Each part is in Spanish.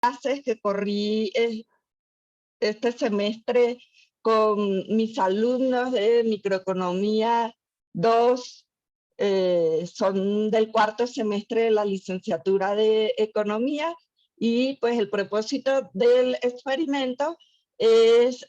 clases que corrí este semestre con mis alumnos de microeconomía 2, son del cuarto semestre de la licenciatura de economía, y pues el propósito del experimento es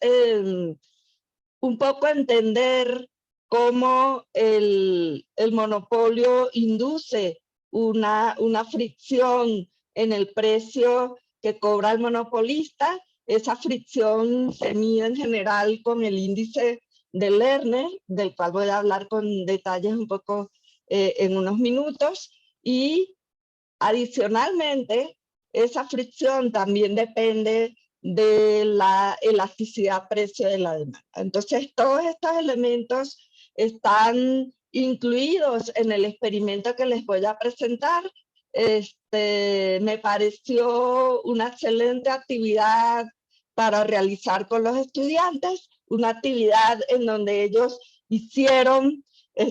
un poco entender cómo el monopolio induce una fricción en el precio que cobra el monopolista. Esa fricción se mide en general con el índice de Lerner, del cual voy a hablar con detalles un poco en unos minutos, y adicionalmente esa fricción también depende de la elasticidad precio de la demanda. Entonces, todos estos elementos están incluidos en el experimento que les voy a presentar. Me pareció una excelente actividad para realizar con los estudiantes, una actividad en donde ellos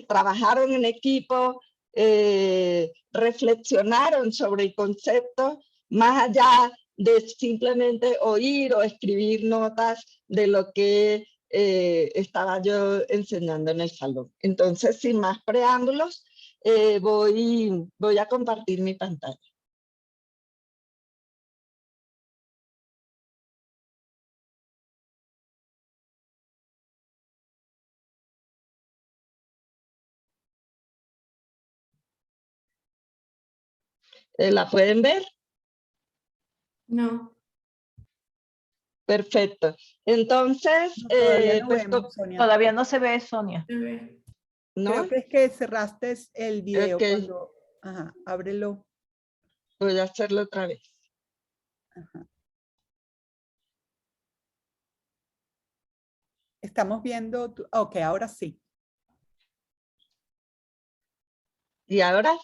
trabajaron en equipo, reflexionaron sobre el concepto, más allá de simplemente oír o escribir notas de lo que estaba yo enseñando en el salón. Entonces, sin más preámbulos, voy a compartir mi pantalla. ¿La pueden ver? No. Perfecto. Entonces, no, todavía no pues, vemos, Sonia. Todavía no se ve, Sonia. ¿no? Creo que es que cerraste el video. Okay. Cuando... Ajá, ábrelo. Voy a hacerlo otra vez. Ajá. Estamos viendo... Ok, ahora sí. ¿Y ahora?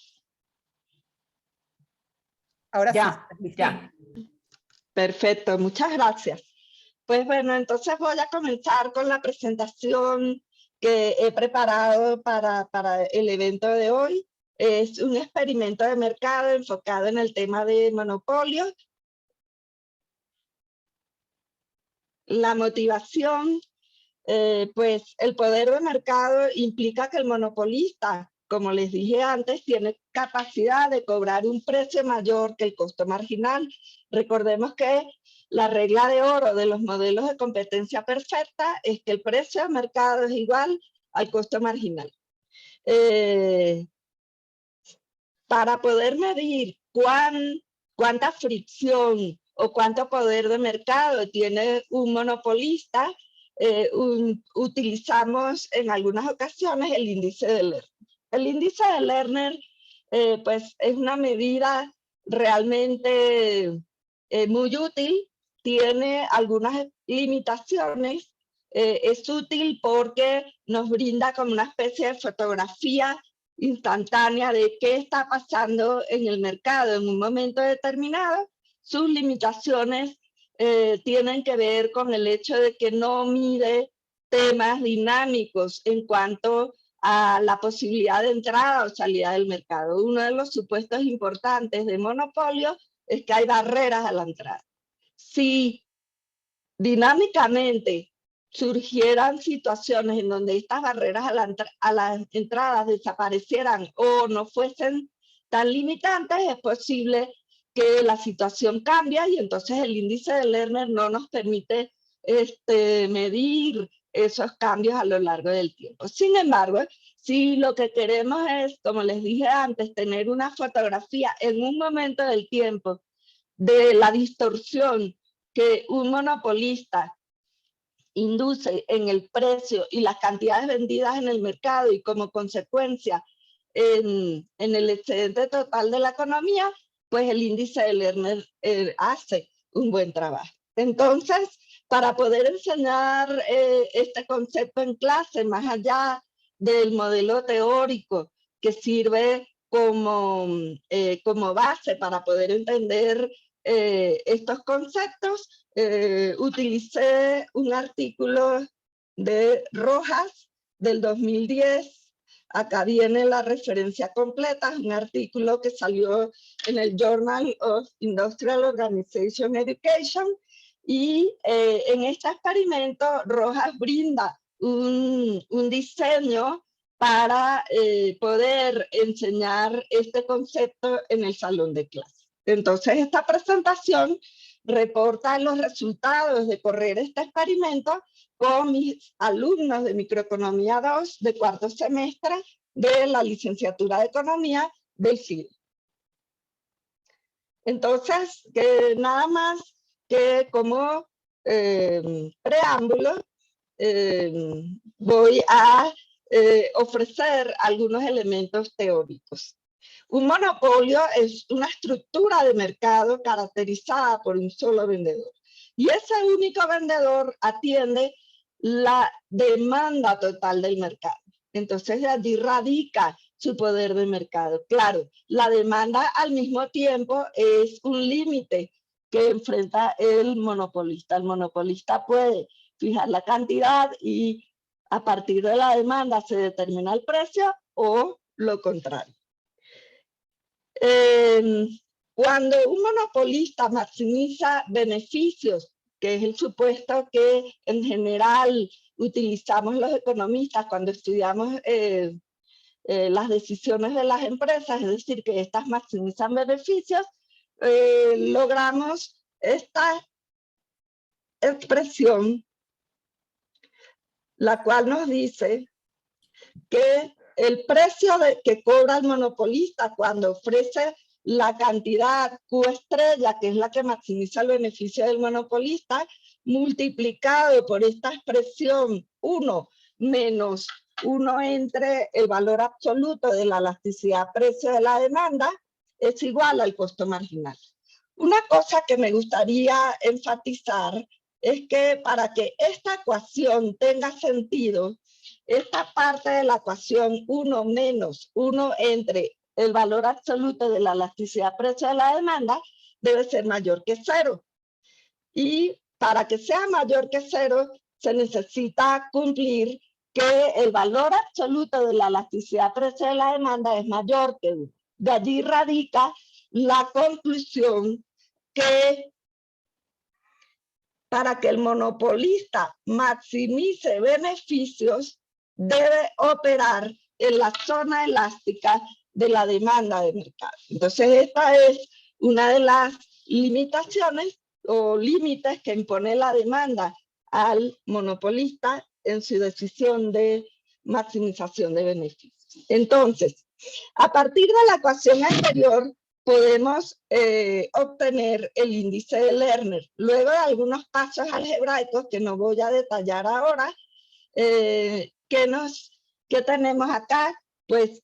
Ahora Ya, sí. ya. Perfecto, muchas gracias. Pues bueno, entonces voy a comenzar con la presentación que he preparado para el evento de hoy. Es un experimento de mercado enfocado en el tema de monopolios. La motivación, pues el poder de mercado implica que el monopolista, como les dije antes, tiene capacidad de cobrar un precio mayor que el costo marginal. Recordemos que la regla de oro de los modelos de competencia perfecta es que el precio de mercado es igual al costo marginal. Para poder medir cuánta fricción o cuánto poder de mercado tiene un monopolista, utilizamos en algunas ocasiones el índice de Lerner. El índice de Lerner pues es una medida realmente muy útil, tiene algunas limitaciones, es útil porque nos brinda como una especie de fotografía instantánea de qué está pasando en el mercado en un momento determinado. Sus limitaciones tienen que ver con el hecho de que no mide temas dinámicos en cuanto a la posibilidad de entrada o salida del mercado. Uno de los supuestos importantes de monopolio es que hay barreras a la entrada. Si dinámicamente surgieran situaciones en donde estas barreras a las entradas desaparecieran o no fuesen tan limitantes, es posible que la situación cambie y entonces el índice de Lerner no nos permite medir esos cambios a lo largo del tiempo. Sin embargo, si lo que queremos es, como les dije antes, tener una fotografía en un momento del tiempo de la distorsión que un monopolista induce en el precio y las cantidades vendidas en el mercado y como consecuencia en el excedente total de la economía, pues el índice de Lerner hace un buen trabajo. Entonces, para poder enseñar este concepto en clase, más allá del modelo teórico que sirve como base para poder entender estos conceptos, utilicé un artículo de Rojas del 2010 Acá viene la referencia completa, es un artículo que salió en el Journal of Industrial Organization Education, y en este experimento Rojas brinda un diseño para poder enseñar este concepto en el salón de clase. Entonces esta presentación reporta los resultados de correr este experimento con mis alumnos de Microeconomía 2 de cuarto semestre de la licenciatura de Economía del CIDE. Entonces, nada más que como preámbulo, voy a ofrecer algunos elementos teóricos. Un monopolio es una estructura de mercado caracterizada por un solo vendedor. Y ese único vendedor atiende la demanda total del mercado. Entonces, de allí radica su poder de mercado. Claro, la demanda al mismo tiempo es un límite que enfrenta el monopolista. El monopolista puede fijar la cantidad y a partir de la demanda se determina el precio, o lo contrario. Cuando un monopolista maximiza beneficios, que es el supuesto que en general utilizamos los economistas cuando estudiamos las decisiones de las empresas, es decir, que estas maximizan beneficios, logramos esta expresión, la cual nos dice que el precio que cobra el monopolista cuando ofrece la cantidad Q estrella, que es la que maximiza el beneficio del monopolista, multiplicado por esta expresión 1 menos 1 entre el valor absoluto de la elasticidad precio de la demanda, es igual al costo marginal. Una cosa que me gustaría enfatizar es que para que esta ecuación tenga sentido, esta parte de la ecuación 1 menos 1 entre el valor absoluto de la elasticidad precio de la demanda debe ser mayor que 0. Y para que sea mayor que 0 se necesita cumplir que el valor absoluto de la elasticidad precio de la demanda es mayor que 1. De allí radica la conclusión que para que el monopolista maximice beneficios, debe operar en la zona elástica de la demanda de mercado. Entonces, esta es una de las limitaciones o límites que impone la demanda al monopolista en su decisión de maximización de beneficios. Entonces, a partir de la ecuación anterior, podemos obtener el índice de Lerner. Luego de algunos pasos algebraicos que no voy a detallar ahora, ¿qué tenemos acá? Pues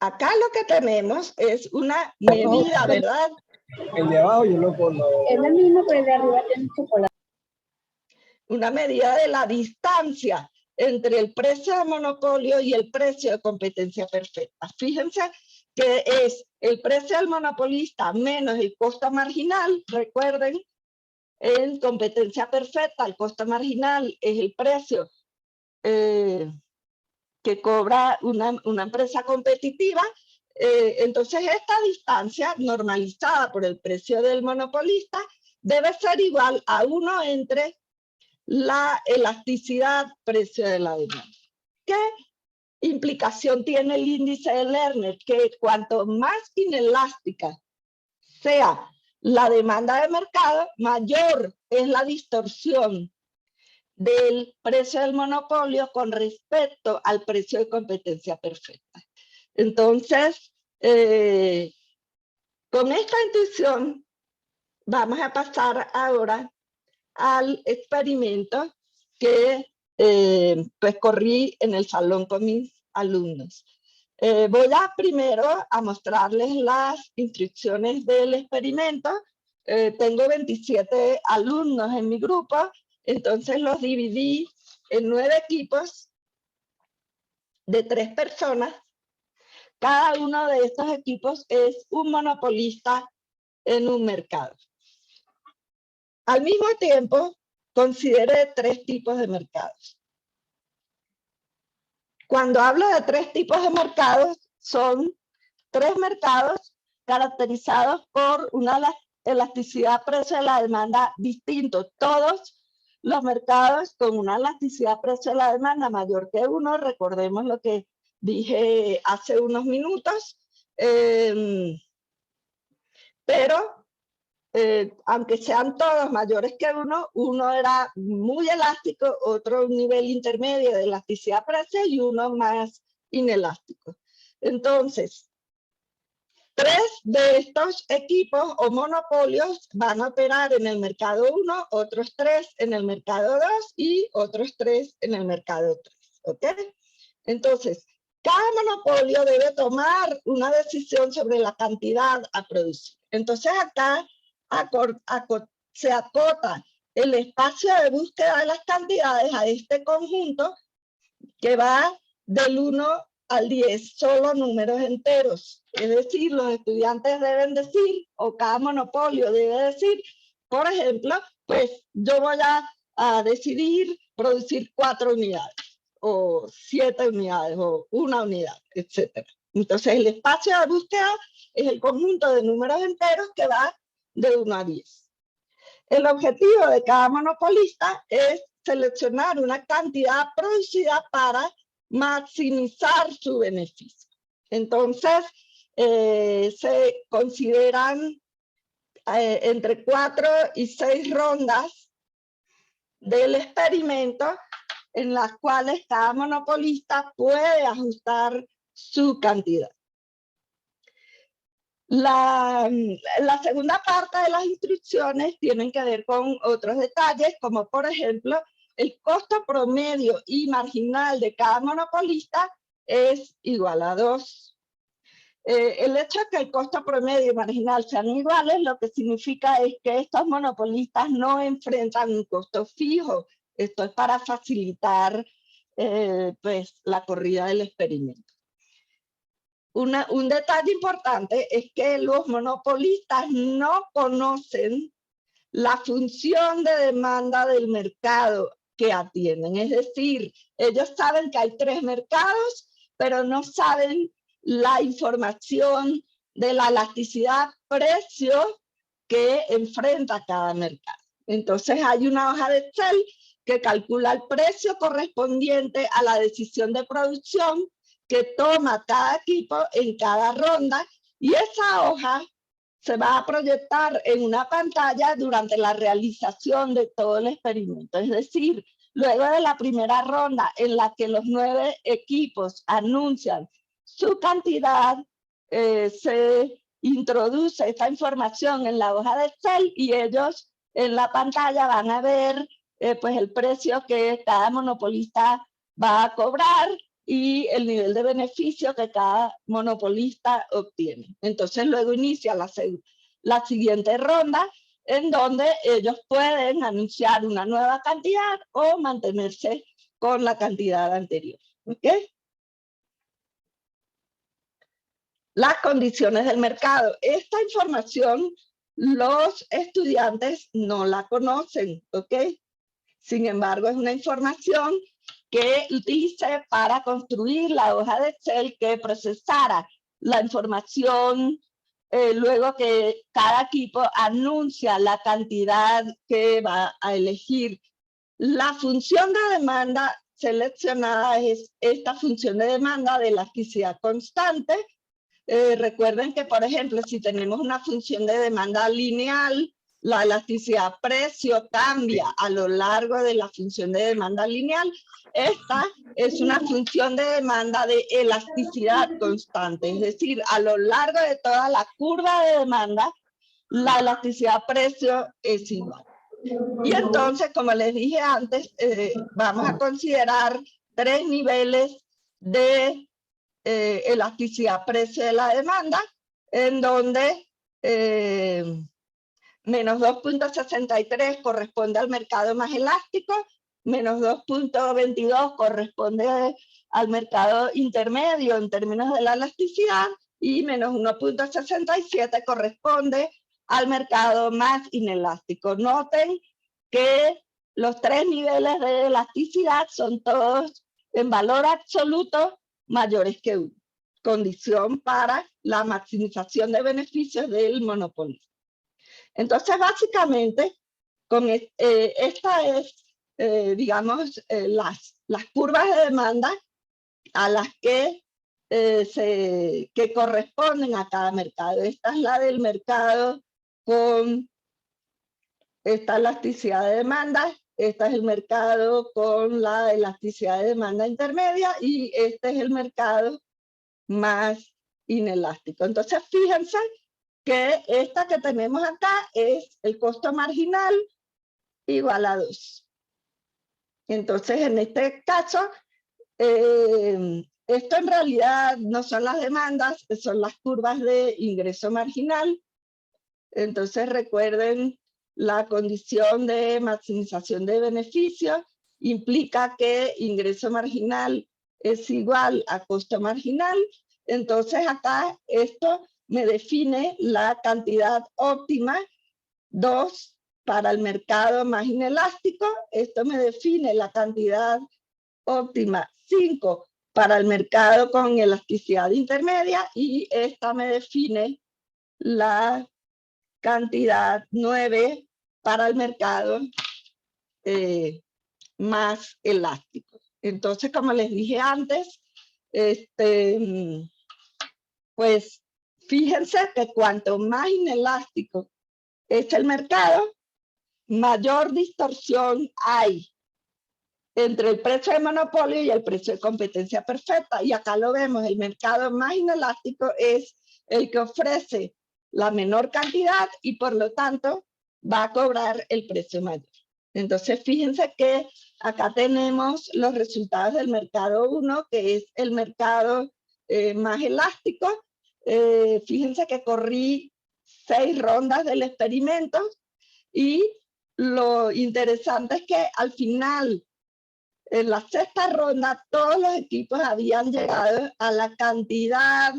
acá lo que tenemos es una medida, ¿verdad? El de abajo yo lo pongo. Es el mismo, pero el de arriba tiene chocolate. Una medida de la distancia entre el precio de monopolio y el precio de competencia perfecta. Fíjense que es el precio del monopolista menos el costo marginal. Recuerden, en competencia perfecta el costo marginal es el precio que cobra una empresa competitiva. Entonces esta distancia normalizada por el precio del monopolista debe ser igual a 1 entre la elasticidad precio de la demanda. ¿Qué implicación tiene el índice de Lerner? Que cuanto más inelástica sea la demanda de mercado, mayor es la distorsión del precio del monopolio con respecto al precio de competencia perfecta. Entonces, con esta intuición, vamos a pasar ahora al experimento que pues corrí en el salón con mis alumnos. Voy primero a mostrarles las instrucciones del experimento. Tengo 27 alumnos en mi grupo, entonces los dividí en 9 equipos de 3 personas. Cada uno de estos equipos es un monopolista en un mercado. Al mismo tiempo, consideré 3 tipos de mercados. Cuando hablo de tres tipos de mercados, son tres mercados caracterizados por una elasticidad precio de la demanda distinto. Todos los mercados con una elasticidad precio de la demanda mayor que 1, recordemos lo que dije hace unos minutos, pero aunque sean todos mayores que 1, uno era muy elástico, otro un nivel intermedio de elasticidad precio y uno más inelástico. Entonces, tres de estos equipos o monopolios van a operar en el mercado 1, otros 3 en el mercado 2 y otros 3 en el mercado 3. ¿Ok? Entonces, cada monopolio debe tomar una decisión sobre la cantidad a producir. Entonces, acá se acota el espacio de búsqueda de las cantidades a este conjunto que va del 1 al 10, solo números enteros. Es decir, los estudiantes deben decir, o cada monopolio debe decir, por ejemplo, pues yo voy a decidir producir 4 unidades, o 7 unidades, o 1 unidad, etc. Entonces, el espacio de búsqueda es el conjunto de números enteros que va de 1 a 10. El objetivo de cada monopolista es seleccionar una cantidad producida para maximizar su beneficio. Entonces, se consideran entre 4 y 6 rondas del experimento en las cuales cada monopolista puede ajustar su cantidad. La segunda parte de las instrucciones tienen que ver con otros detalles, como por ejemplo, el costo promedio y marginal de cada monopolista es igual a 2. El hecho de que el costo promedio y marginal sean iguales, lo que significa es que estos monopolistas no enfrentan un costo fijo. Esto es para facilitar pues, la corrida del experimento. Un detalle importante es que los monopolistas no conocen la función de demanda del mercado que atienden. Es decir, ellos saben que hay 3 mercados, pero no saben la información de la elasticidad precio que enfrenta cada mercado. Entonces hay una hoja de Excel que calcula el precio correspondiente a la decisión de producción que toma cada equipo en cada ronda, y esa hoja se va a proyectar en una pantalla durante la realización de todo el experimento. Es decir, luego de la primera ronda en la que los 9 equipos anuncian su cantidad, se introduce esta información en la hoja de Excel y ellos en la pantalla van a ver pues el precio que cada monopolista va a cobrar y el nivel de beneficio que cada monopolista obtiene. Entonces luego inicia la siguiente ronda en donde ellos pueden anunciar una nueva cantidad o mantenerse con la cantidad anterior. ¿Ok? Las condiciones del mercado. Esta información los estudiantes no la conocen, ¿ok? Sin embargo, es una información que utilicé para construir la hoja de Excel que procesara la información luego que cada equipo anuncia la cantidad que va a elegir. La función de demanda seleccionada es esta función de demanda de elasticidad constante. Recuerden que, por ejemplo, si tenemos una función de demanda lineal, la elasticidad precio cambia a lo largo de la función de demanda lineal. Esta es una función de demanda de elasticidad constante, es decir, a lo largo de toda la curva de demanda, la elasticidad precio es igual. Y entonces, como les dije antes, vamos a considerar 3 niveles de elasticidad precio de la demanda, en donde menos 2.63 corresponde al mercado más elástico, menos 2.22 corresponde al mercado intermedio en términos de la elasticidad, y menos 1.67 corresponde al mercado más inelástico. Noten que los 3 niveles de elasticidad son todos en valor absoluto mayores que 1, condición para la maximización de beneficios del monopolio. Entonces, básicamente, esta es, digamos, las curvas de demanda a las que corresponden a cada mercado. Esta es la del mercado con esta elasticidad de demanda, este es el mercado con la elasticidad de demanda intermedia y este es el mercado más inelástico. Entonces, fíjense que esta que tenemos acá es el costo marginal igual a 2. Entonces, en este caso, esto en realidad no son las demandas, son las curvas de ingreso marginal. Entonces, recuerden, la condición de maximización de beneficios implica que ingreso marginal es igual a costo marginal. Entonces, acá esto me define la cantidad óptima, 2 para el mercado más inelástico. Esto me define la cantidad óptima, 5 para el mercado con elasticidad intermedia, y esta me define la cantidad 9 para el mercado más elástico. Entonces, como les dije antes, pues fíjense que cuanto más inelástico es el mercado, mayor distorsión hay entre el precio de monopolio y el precio de competencia perfecta. Y acá lo vemos, el mercado más inelástico es el que ofrece la menor cantidad y por lo tanto va a cobrar el precio mayor. Entonces fíjense que acá tenemos los resultados del mercado 1, que es el mercado más elástico. Fíjense que corrí 6 rondas del experimento y lo interesante es que al final, en la 6ª ronda, todos los equipos habían llegado a la cantidad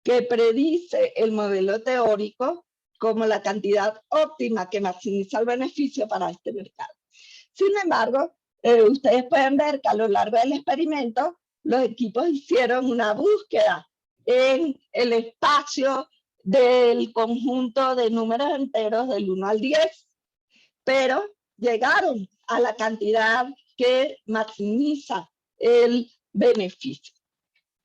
que predice el modelo teórico como la cantidad óptima que maximiza el beneficio para este mercado. Sin embargo, ustedes pueden ver que a lo largo del experimento los equipos hicieron una búsqueda en el espacio del conjunto de números enteros del 1 al 10, pero llegaron a la cantidad que maximiza el beneficio.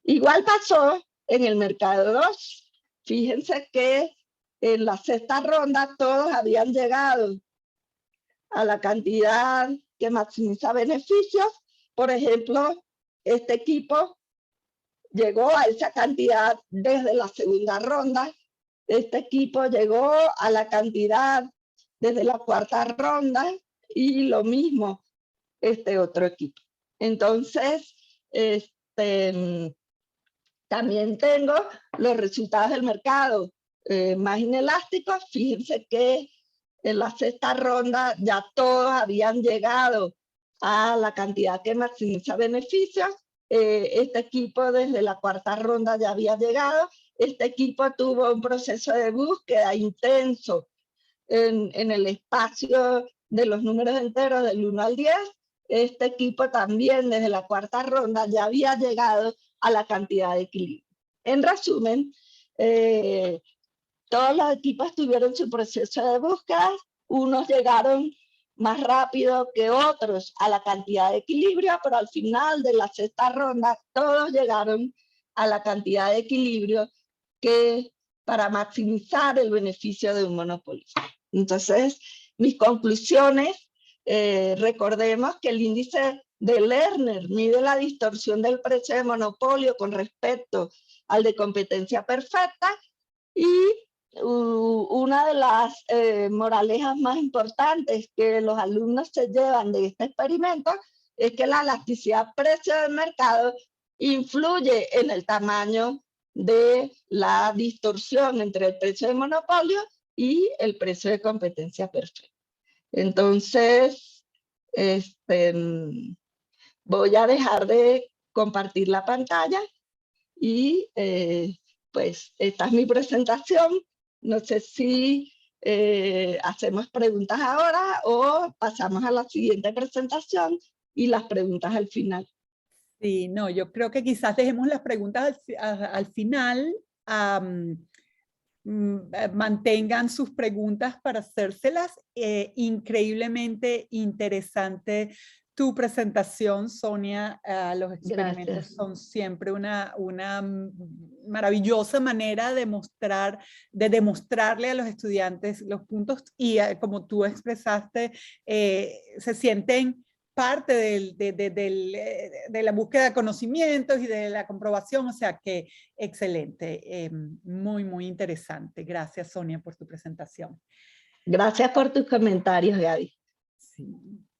Igual pasó en el mercado 2. Fíjense que en la 6ª ronda todos habían llegado a la cantidad que maximiza beneficios. Por ejemplo, este equipo llegó a esa cantidad desde la 2ª ronda. Este equipo llegó a la cantidad desde la 4ª ronda y lo mismo este otro equipo. Entonces, también tengo los resultados del mercado más inelásticos. Fíjense que en la 6ª ronda ya todos habían llegado a la cantidad que maximiza beneficios. Este equipo desde la 4ª ronda ya había llegado. Este equipo tuvo un proceso de búsqueda intenso en el espacio de los números enteros del 1 al 10. Este equipo también desde la 4ª ronda ya había llegado a la cantidad de equilibrio. En resumen, todos los equipos tuvieron su proceso de búsqueda. Unos llegaron más rápido que otros a la cantidad de equilibrio, pero al final de la 6ª ronda todos llegaron a la cantidad de equilibrio que para maximizar el beneficio de un monopolista. Entonces, mis conclusiones, recordemos que el índice de Lerner mide la distorsión del precio de monopolio con respecto al de competencia perfecta, y una de las moralejas más importantes que los alumnos se llevan de este experimento es que la elasticidad precio del mercado influye en el tamaño de la distorsión entre el precio de monopolio y el precio de competencia perfecta. Entonces, voy a dejar de compartir la pantalla y pues esta es mi presentación. No sé si hacemos preguntas ahora o pasamos a la siguiente presentación y las preguntas al final. Sí, no, yo creo que quizás dejemos las preguntas al final. Mantengan sus preguntas para hacérselas. Increíblemente interesante tu presentación, Sonia. Los experimentos Gracias. son siempre una maravillosa manera de demostrarle a los estudiantes los puntos y como tú expresaste, se sienten parte de la búsqueda de conocimientos y de la comprobación, o sea que excelente, muy, muy interesante. Gracias, Sonia, por tu presentación. Gracias por tus comentarios, Gaby. Sí.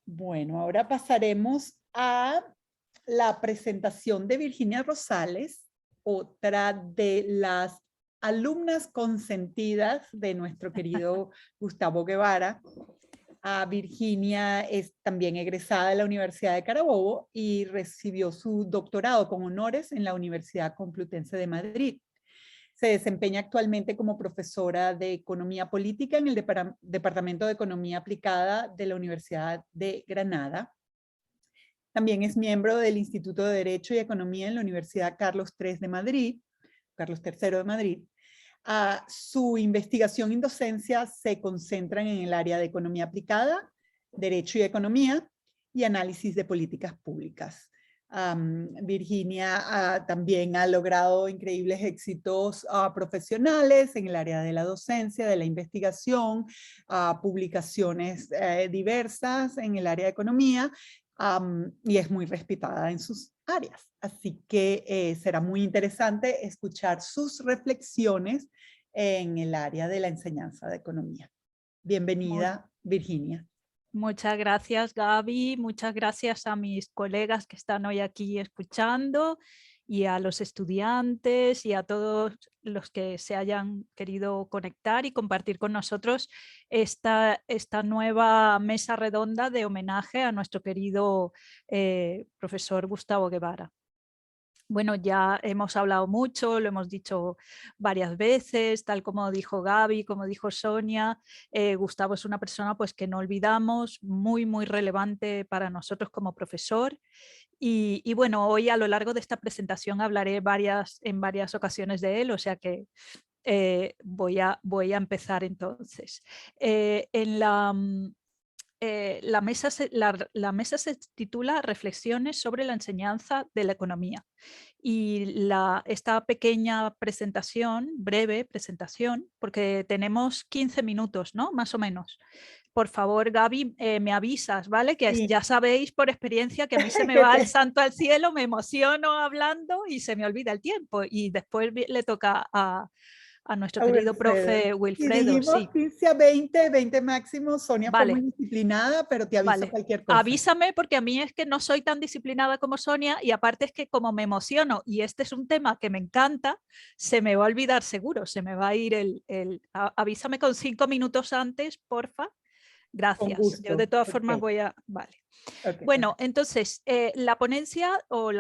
Bueno, ahora pasaremos a la presentación de Virginia Rosales, otra de las alumnas consentidas de nuestro querido Gustavo Guevara. Virginia es también egresada de la Universidad de Carabobo y recibió su doctorado con honores en la Universidad Complutense de Madrid. Se desempeña actualmente como profesora de Economía Política en el Departamento de Economía Aplicada de la Universidad de Granada. También es miembro del Instituto de Derecho y Economía en la Universidad Carlos III de Madrid, su investigación y docencia se concentran en el área de economía aplicada, derecho y economía y análisis de políticas públicas. Virginia también ha logrado increíbles éxitos profesionales en el área de la docencia, de la investigación, publicaciones diversas en el área de economía, y es muy respetada en sus áreas. Así que será muy interesante escuchar sus reflexiones en el área de la enseñanza de economía. Bienvenida, Virginia. Muchas gracias, Gaby. Muchas gracias a mis colegas que están hoy aquí escuchando y a los estudiantes y a todos los que se hayan querido conectar y compartir con nosotros esta nueva mesa redonda de homenaje a nuestro querido profesor Gustavo Guevara. Bueno, ya hemos hablado mucho, lo hemos dicho varias veces, tal como dijo Gaby, como dijo Sonia. Gustavo es una persona pues, que no olvidamos, muy, muy relevante para nosotros como profesor. Y bueno, hoy a lo largo de esta presentación hablaré en varias ocasiones de él, o sea que voy a empezar entonces. La mesa se titula Reflexiones sobre la enseñanza de la economía y esta pequeña presentación, breve presentación, porque tenemos 15 minutos, ¿no? Más o menos. Por favor, Gaby, me avisas, ¿vale? Que Sí. ya sabéis por experiencia que a mí se me va el santo al cielo, me emociono hablando y se me olvida el tiempo y después le toca a nuestro querido profe Wilfredo. Y dijimos Sí. 15 a 20 máximo. Sonia fue muy disciplinada, pero te aviso cualquier cosa. Avísame porque a mí es que no soy tan disciplinada como Sonia y aparte es que como me emociono y este es un tema que me encanta, se me va a olvidar seguro, se me va a ir avísame con 5 minutos antes, porfa. Gracias. Yo de todas formas voy a... Vale. Okay. Bueno, entonces, la ponencia o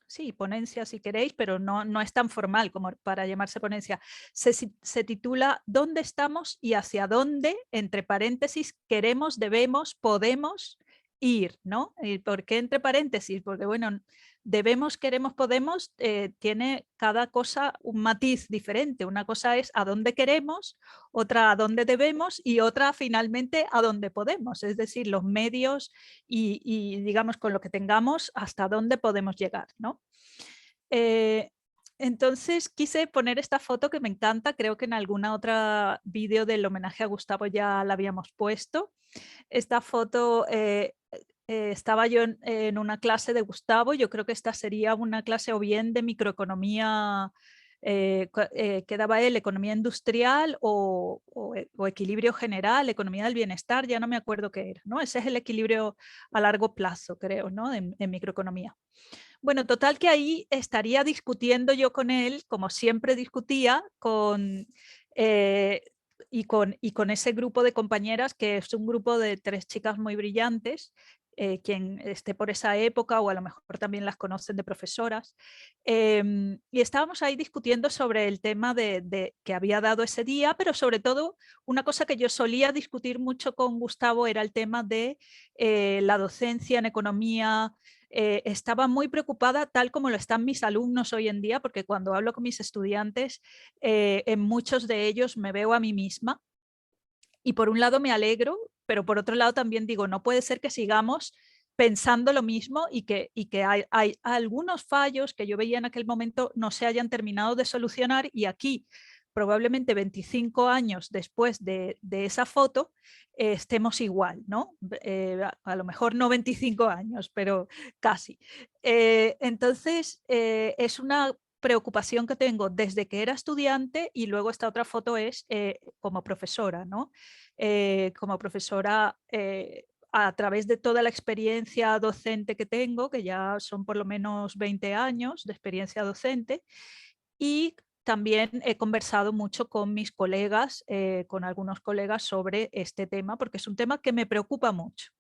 sí, ponencia si queréis, pero no es tan formal como para llamarse ponencia. Se titula ¿Dónde estamos y hacia dónde, entre paréntesis, queremos, debemos, podemos ir? ¿No? ¿Y por qué entre paréntesis? Porque bueno, debemos, queremos, podemos, tiene cada cosa un matiz diferente. Una cosa es a dónde queremos, otra a dónde debemos y otra finalmente a dónde podemos. Es decir, los medios y digamos con lo que tengamos hasta dónde podemos llegar, ¿no? Entonces quise poner esta foto que me encanta, creo que en alguna otra vídeo del homenaje a Gustavo ya la habíamos puesto. Esta foto estaba yo en una clase de Gustavo, yo creo que esta sería una clase o bien de microeconomía que daba él, economía industrial o equilibrio general, economía del bienestar, ya no me acuerdo qué era, ¿no? Ese es el equilibrio a largo plazo, creo, ¿no? En microeconomía. Bueno, total que ahí estaría discutiendo yo con él, como siempre discutía, y con ese grupo de compañeras, que es un grupo de 3 chicas muy brillantes, quien esté por esa época o a lo mejor también las conocen de profesoras. Y estábamos ahí discutiendo sobre el tema que había dado ese día, pero sobre todo una cosa que yo solía discutir mucho con Gustavo era el tema de la docencia en economía. Estaba muy preocupada, tal como lo están mis alumnos hoy en día, porque cuando hablo con mis estudiantes, en muchos de ellos me veo a mí misma. Y por un lado me alegro, pero por otro lado también digo, no puede ser que sigamos pensando lo mismo y que hay algunos fallos que yo veía en aquel momento no se hayan terminado de solucionar, y aquí, probablemente 25 años después de esa foto, estemos igual, ¿no? A lo mejor no 25 años, pero casi. Entonces, es una preocupación que tengo desde que era estudiante, y luego esta otra foto es como profesora, ¿no? Como profesora, a través de toda la experiencia docente que tengo, que ya son por lo menos 20 años de experiencia docente, y también he conversado mucho con mis colegas, con algunos colegas sobre este tema, porque es un tema que me preocupa mucho,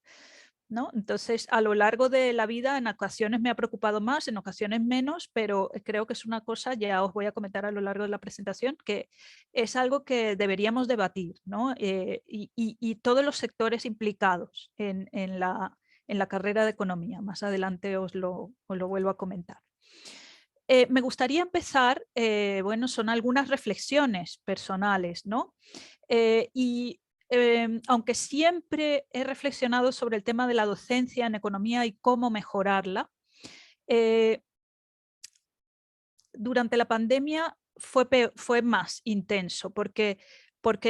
¿no? Entonces, a lo largo de la vida, en ocasiones me ha preocupado más, en ocasiones menos, pero creo que es una cosa, ya os voy a comentar a lo largo de la presentación, que es algo que deberíamos debatir, ¿no? Y todos los sectores implicados en la carrera de economía. Más adelante os lo vuelvo a comentar. Me gustaría empezar, bueno, son algunas reflexiones personales, ¿no? Aunque siempre he reflexionado sobre el tema de la docencia en economía y cómo mejorarla, durante la pandemia fue más intenso porque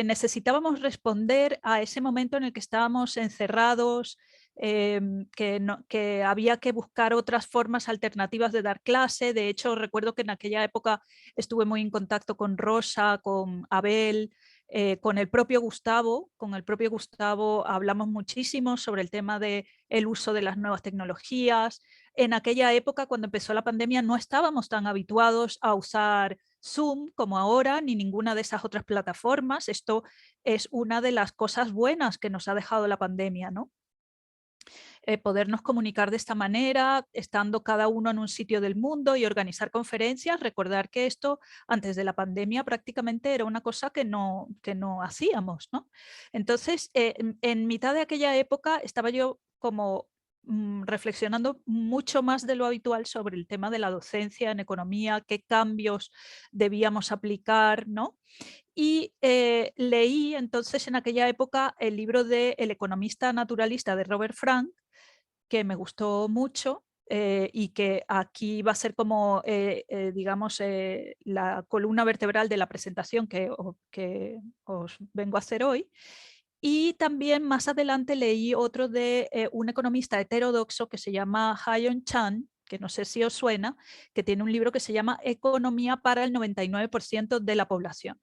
necesitábamos responder a ese momento en el que estábamos encerrados, que había que buscar otras formas alternativas de dar clase. De hecho, recuerdo que en aquella época estuve muy en contacto con Rosa, con Abel, con el propio Gustavo. Con el propio Gustavo hablamos muchísimo sobre el tema del uso de las nuevas tecnologías. En aquella época, cuando empezó la pandemia, no estábamos tan habituados a usar Zoom como ahora, ni ninguna de esas otras plataformas. Esto es una de las cosas buenas que nos ha dejado la pandemia, ¿no? Podernos comunicar de esta manera, estando cada uno en un sitio del mundo, y organizar conferencias. Recordar que esto antes de la pandemia prácticamente era una cosa que no hacíamos, ¿no? Entonces, en mitad de aquella época estaba yo como reflexionando mucho más de lo habitual sobre el tema de la docencia en economía, qué cambios debíamos aplicar, ¿no? Y leí entonces en aquella época el libro de El economista naturalista de Robert Frank, que me gustó mucho, y que aquí va a ser como, digamos, la columna vertebral de la presentación que os vengo a hacer hoy. Y también más adelante leí otro de un economista heterodoxo que se llama Hayon Chan, que no sé si os suena, que tiene un libro que se llama Economía para el 99% de la población.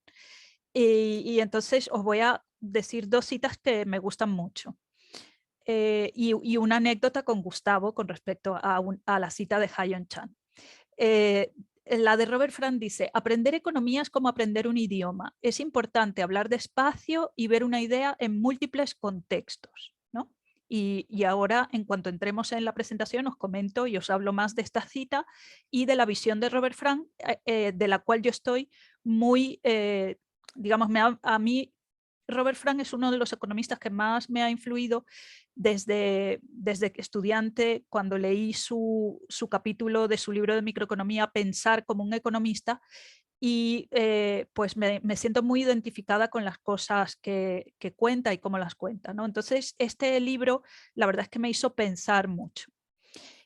Y entonces os voy a decir dos citas que me gustan mucho. Y una anécdota con Gustavo con respecto a la cita de Hayon Chan. La de Robert Frank dice: aprender economía es como aprender un idioma. Es importante hablar despacio y ver una idea en múltiples contextos, ¿no? Y ahora, en cuanto entremos en la presentación, os comento y os hablo más de esta cita y de la visión de Robert Frank, de la cual yo estoy muy, digamos, a mí Robert Frank es uno de los economistas que más me ha influido desde estudiante, cuando leí su capítulo de su libro de microeconomía, Pensar como un economista, y pues me siento muy identificada con las cosas que cuenta y cómo las cuenta, ¿no? Entonces, este libro, la verdad es que me hizo pensar mucho.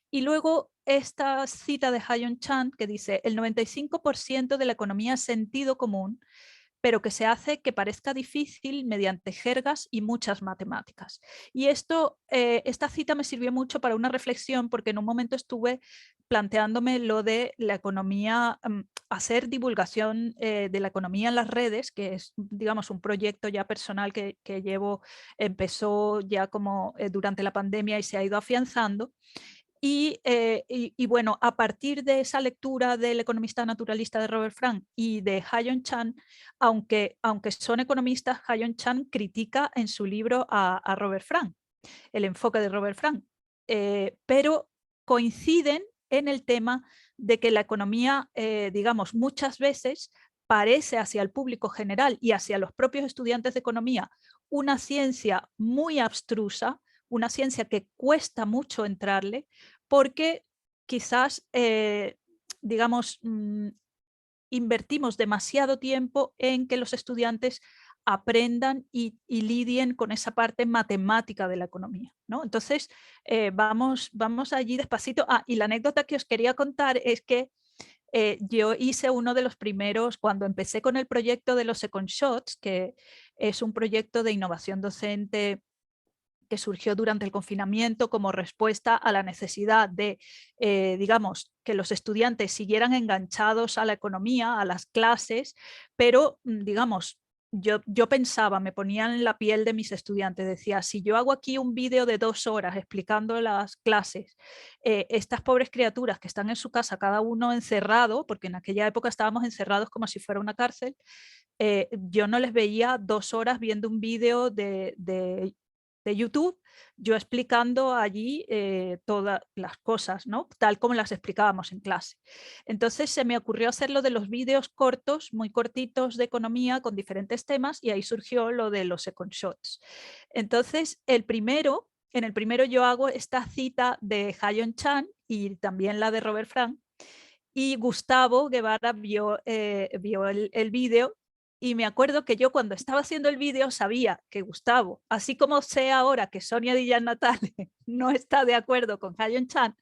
Y luego esta cita de Hayon Chan que dice: el 95% de la economía es sentido común, pero que se hace que parezca difícil mediante jergas y muchas matemáticas. Y esta cita me sirvió mucho para una reflexión, porque en un momento estuve planteándome lo de la economía, hacer divulgación de la economía en las redes, que es, digamos, un proyecto ya personal que empezó ya como durante la pandemia y se ha ido afianzando. Y bueno, a partir de esa lectura del economista naturalista de Robert Frank y de Hayon Chan, aunque son economistas, Hayon Chan critica en su libro a Robert Frank, el enfoque de Robert Frank. pero coinciden en el tema de que la economía, digamos, muchas veces parece hacia el público general y hacia los propios estudiantes de economía una ciencia muy abstrusa, una ciencia que cuesta mucho entrarle, porque quizás, digamos, invertimos demasiado tiempo en que los estudiantes aprendan y lidien con esa parte matemática de la economía, ¿no? Entonces, vamos allí despacito. Y la anécdota que os quería contar es que yo hice uno de los primeros, cuando empecé con el proyecto de los Second Shots, que es un proyecto de innovación docente que surgió durante el confinamiento como respuesta a la necesidad de, digamos, que los estudiantes siguieran enganchados a la economía, a las clases, pero, digamos, yo pensaba, me ponía en la piel de mis estudiantes, decía, si yo hago aquí un vídeo de 2 horas explicando las clases, estas pobres criaturas que están en su casa, cada uno encerrado, porque en aquella época estábamos encerrados como si fuera una cárcel, yo no les veía 2 horas viendo un vídeo de YouTube, yo explicando allí todas las cosas, ¿no? Tal como las explicábamos en clase. Entonces se me ocurrió hacer lo de los vídeos cortos, muy cortitos de economía con diferentes temas y ahí surgió lo de los Second Shots. Entonces en el primero yo hago esta cita de Hayon Chan y también la de Robert Frank y Gustavo Guevara vio el vídeo. Y me acuerdo que yo cuando estaba haciendo el vídeo sabía que Gustavo, así como sé ahora que Sonia Díaz Natale no está de acuerdo con Hayon Chan,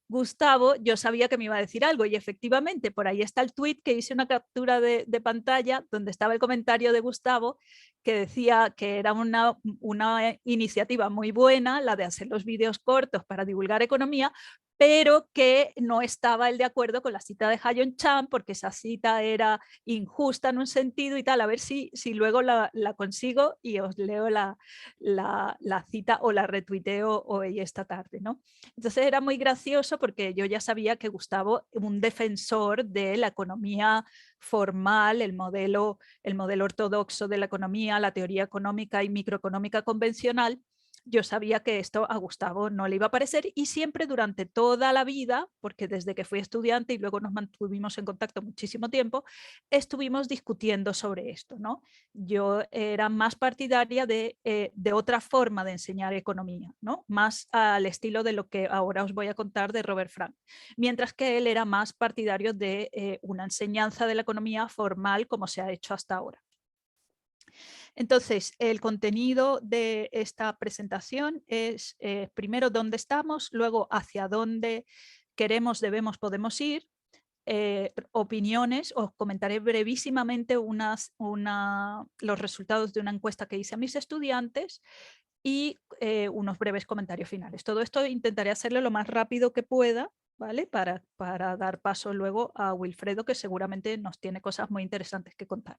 Gustavo, yo sabía que me iba a decir algo y efectivamente por ahí está el tweet que hice una captura de pantalla donde estaba el comentario de Gustavo que decía que era una iniciativa muy buena la de hacer los vídeos cortos para divulgar economía, pero que no estaba él de acuerdo con la cita de Hayon Chan porque esa cita era injusta en un sentido y tal. A ver si luego la consigo y os leo la cita o la retuiteo hoy esta tarde, ¿no? Entonces era muy gracioso porque yo ya sabía que Gustavo, un defensor de la economía formal, el modelo ortodoxo de la economía, la teoría económica y microeconómica convencional, yo sabía que esto a Gustavo no le iba a parecer y siempre durante toda la vida, porque desde que fui estudiante y luego nos mantuvimos en contacto muchísimo tiempo, estuvimos discutiendo sobre esto, ¿no? Yo era más partidaria de otra forma de enseñar economía, ¿no? Más al estilo de lo que ahora os voy a contar de Robert Frank, mientras que él era más partidario de una enseñanza de la economía formal como se ha hecho hasta ahora. Entonces, el contenido de esta presentación es primero dónde estamos, luego hacia dónde queremos, debemos, podemos ir, opiniones, os comentaré brevísimamente los resultados de una encuesta que hice a mis estudiantes y unos breves comentarios finales. Todo esto intentaré hacerlo lo más rápido que pueda, ¿vale? Para dar paso luego a Wilfredo, que seguramente nos tiene cosas muy interesantes que contar.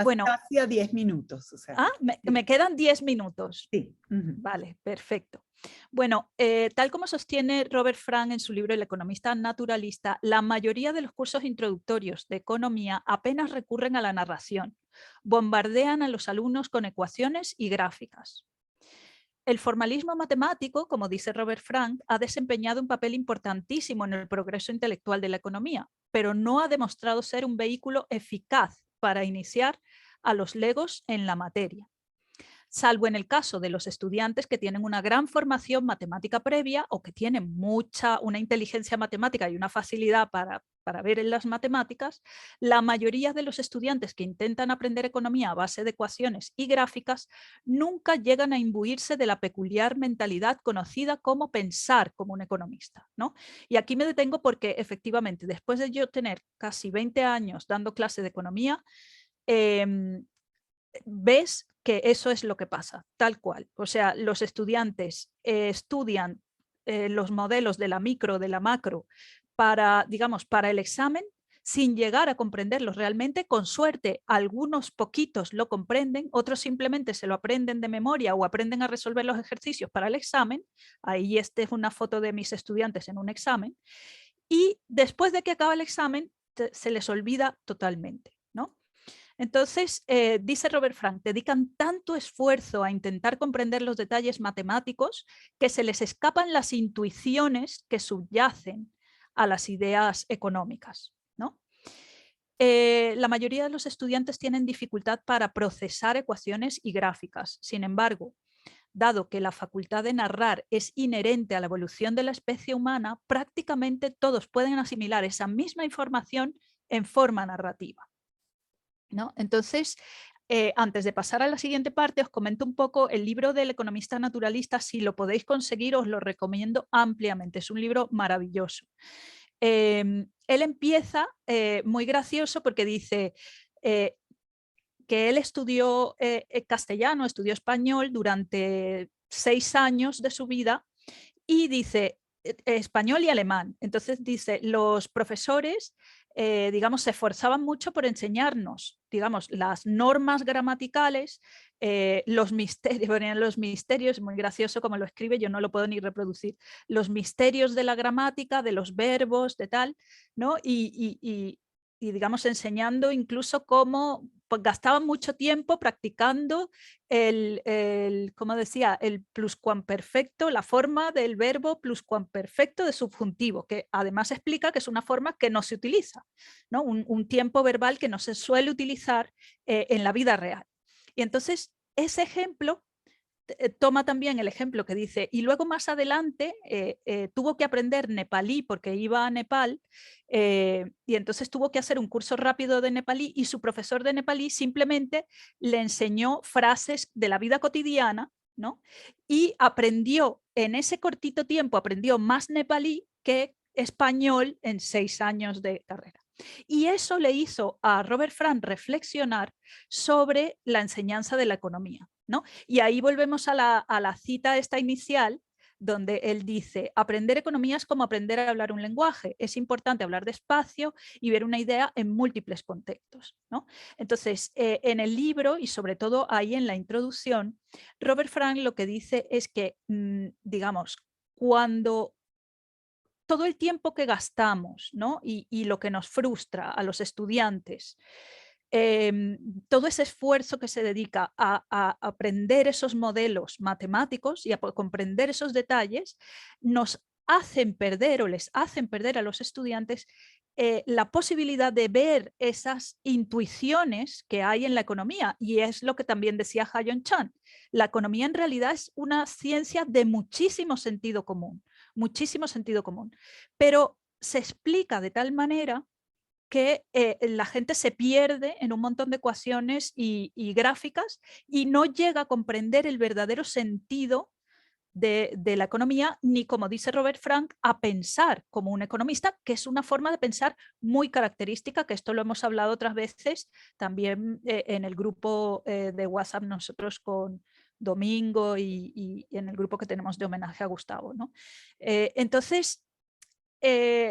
Bueno, casi a 10 minutos. O sea, me quedan 10 minutos. Sí. Vale, perfecto. Bueno, tal como sostiene Robert Frank en su libro El economista naturalista, la mayoría de los cursos introductorios de economía apenas recurren a la narración, bombardean a los alumnos con ecuaciones y gráficas. El formalismo matemático, como dice Robert Frank, ha desempeñado un papel importantísimo en el progreso intelectual de la economía, pero no ha demostrado ser un vehículo eficaz para iniciar a los legos en la materia, salvo en el caso de los estudiantes que tienen una gran formación matemática previa o que tienen una inteligencia matemática y una facilidad para ver en las matemáticas. La mayoría de los estudiantes que intentan aprender economía a base de ecuaciones y gráficas nunca llegan a imbuirse de la peculiar mentalidad conocida como pensar como un economista, ¿no? Y aquí me detengo porque efectivamente después de yo tener casi 20 años dando clase de economía, ves que eso es lo que pasa, tal cual. O sea, los estudiantes estudian los modelos de la micro, de la macro, para, digamos, para el examen, sin llegar a comprenderlos realmente. Con suerte, algunos poquitos lo comprenden, otros simplemente se lo aprenden de memoria o aprenden a resolver los ejercicios para el examen. Ahí esta es una foto de mis estudiantes en un examen. Y después de que acaba el examen, se les olvida totalmente, ¿no? Entonces, dice Robert Frank, dedican tanto esfuerzo a intentar comprender los detalles matemáticos que se les escapan las intuiciones que subyacen a las ideas económicas, ¿no? La mayoría de los estudiantes tienen dificultad para procesar ecuaciones y gráficas. Sin embargo, dado que la facultad de narrar es inherente a la evolución de la especie humana, prácticamente todos pueden asimilar esa misma información en forma narrativa, ¿no? Entonces, antes de pasar a la siguiente parte, os comento un poco el libro del economista naturalista. Si lo podéis conseguir, os lo recomiendo ampliamente. Es un libro maravilloso. Él empieza muy gracioso porque dice que él estudió castellano, estudió español durante 6 años de su vida y dice español y alemán. Entonces dice, los profesores, digamos, se esforzaban mucho por enseñarnos, digamos, las normas gramaticales, los misterios, muy gracioso como lo escribe, yo no lo puedo ni reproducir, los misterios de la gramática, de los verbos, de tal, ¿no? Y digamos, enseñando incluso cómo pues, gastaban mucho tiempo practicando como decía, el pluscuamperfecto, la forma del verbo pluscuamperfecto de subjuntivo, que además explica que es una forma que no se utiliza, ¿no? Un tiempo verbal que no se suele utilizar en la vida real. Y entonces, ese ejemplo toma también el ejemplo que dice, y luego más adelante tuvo que aprender nepalí porque iba a Nepal y entonces tuvo que hacer un curso rápido de nepalí y su profesor de nepalí simplemente le enseñó frases de la vida cotidiana, ¿no? Y aprendió en ese cortito tiempo, aprendió más nepalí que español en 6 años de carrera. Y eso le hizo a Robert Frank reflexionar sobre la enseñanza de la economía, ¿no? Y ahí volvemos a la cita esta inicial, donde él dice, aprender economía es como aprender a hablar un lenguaje, es importante hablar despacio y ver una idea en múltiples contextos, ¿no? Entonces, en el libro y sobre todo ahí en la introducción, Robert Frank lo que dice es que, digamos, cuando todo el tiempo que gastamos, ¿no? y lo que nos frustra a los estudiantes, todo ese esfuerzo que se dedica a aprender esos modelos matemáticos y a comprender esos detalles, nos hacen perder o les hacen perder a los estudiantes la posibilidad de ver esas intuiciones que hay en la economía. Y es lo que también decía Ha-Joon Chang. La economía en realidad es una ciencia de muchísimo sentido común, pero se explica de tal manera que la gente se pierde en un montón de ecuaciones y gráficas y no llega a comprender el verdadero sentido de la economía, ni como dice Robert Frank, a pensar como un economista, que es una forma de pensar muy característica, que esto lo hemos hablado otras veces también en el grupo de WhatsApp nosotros con Domingo y en el grupo que tenemos de homenaje a Gustavo, ¿no? Entonces,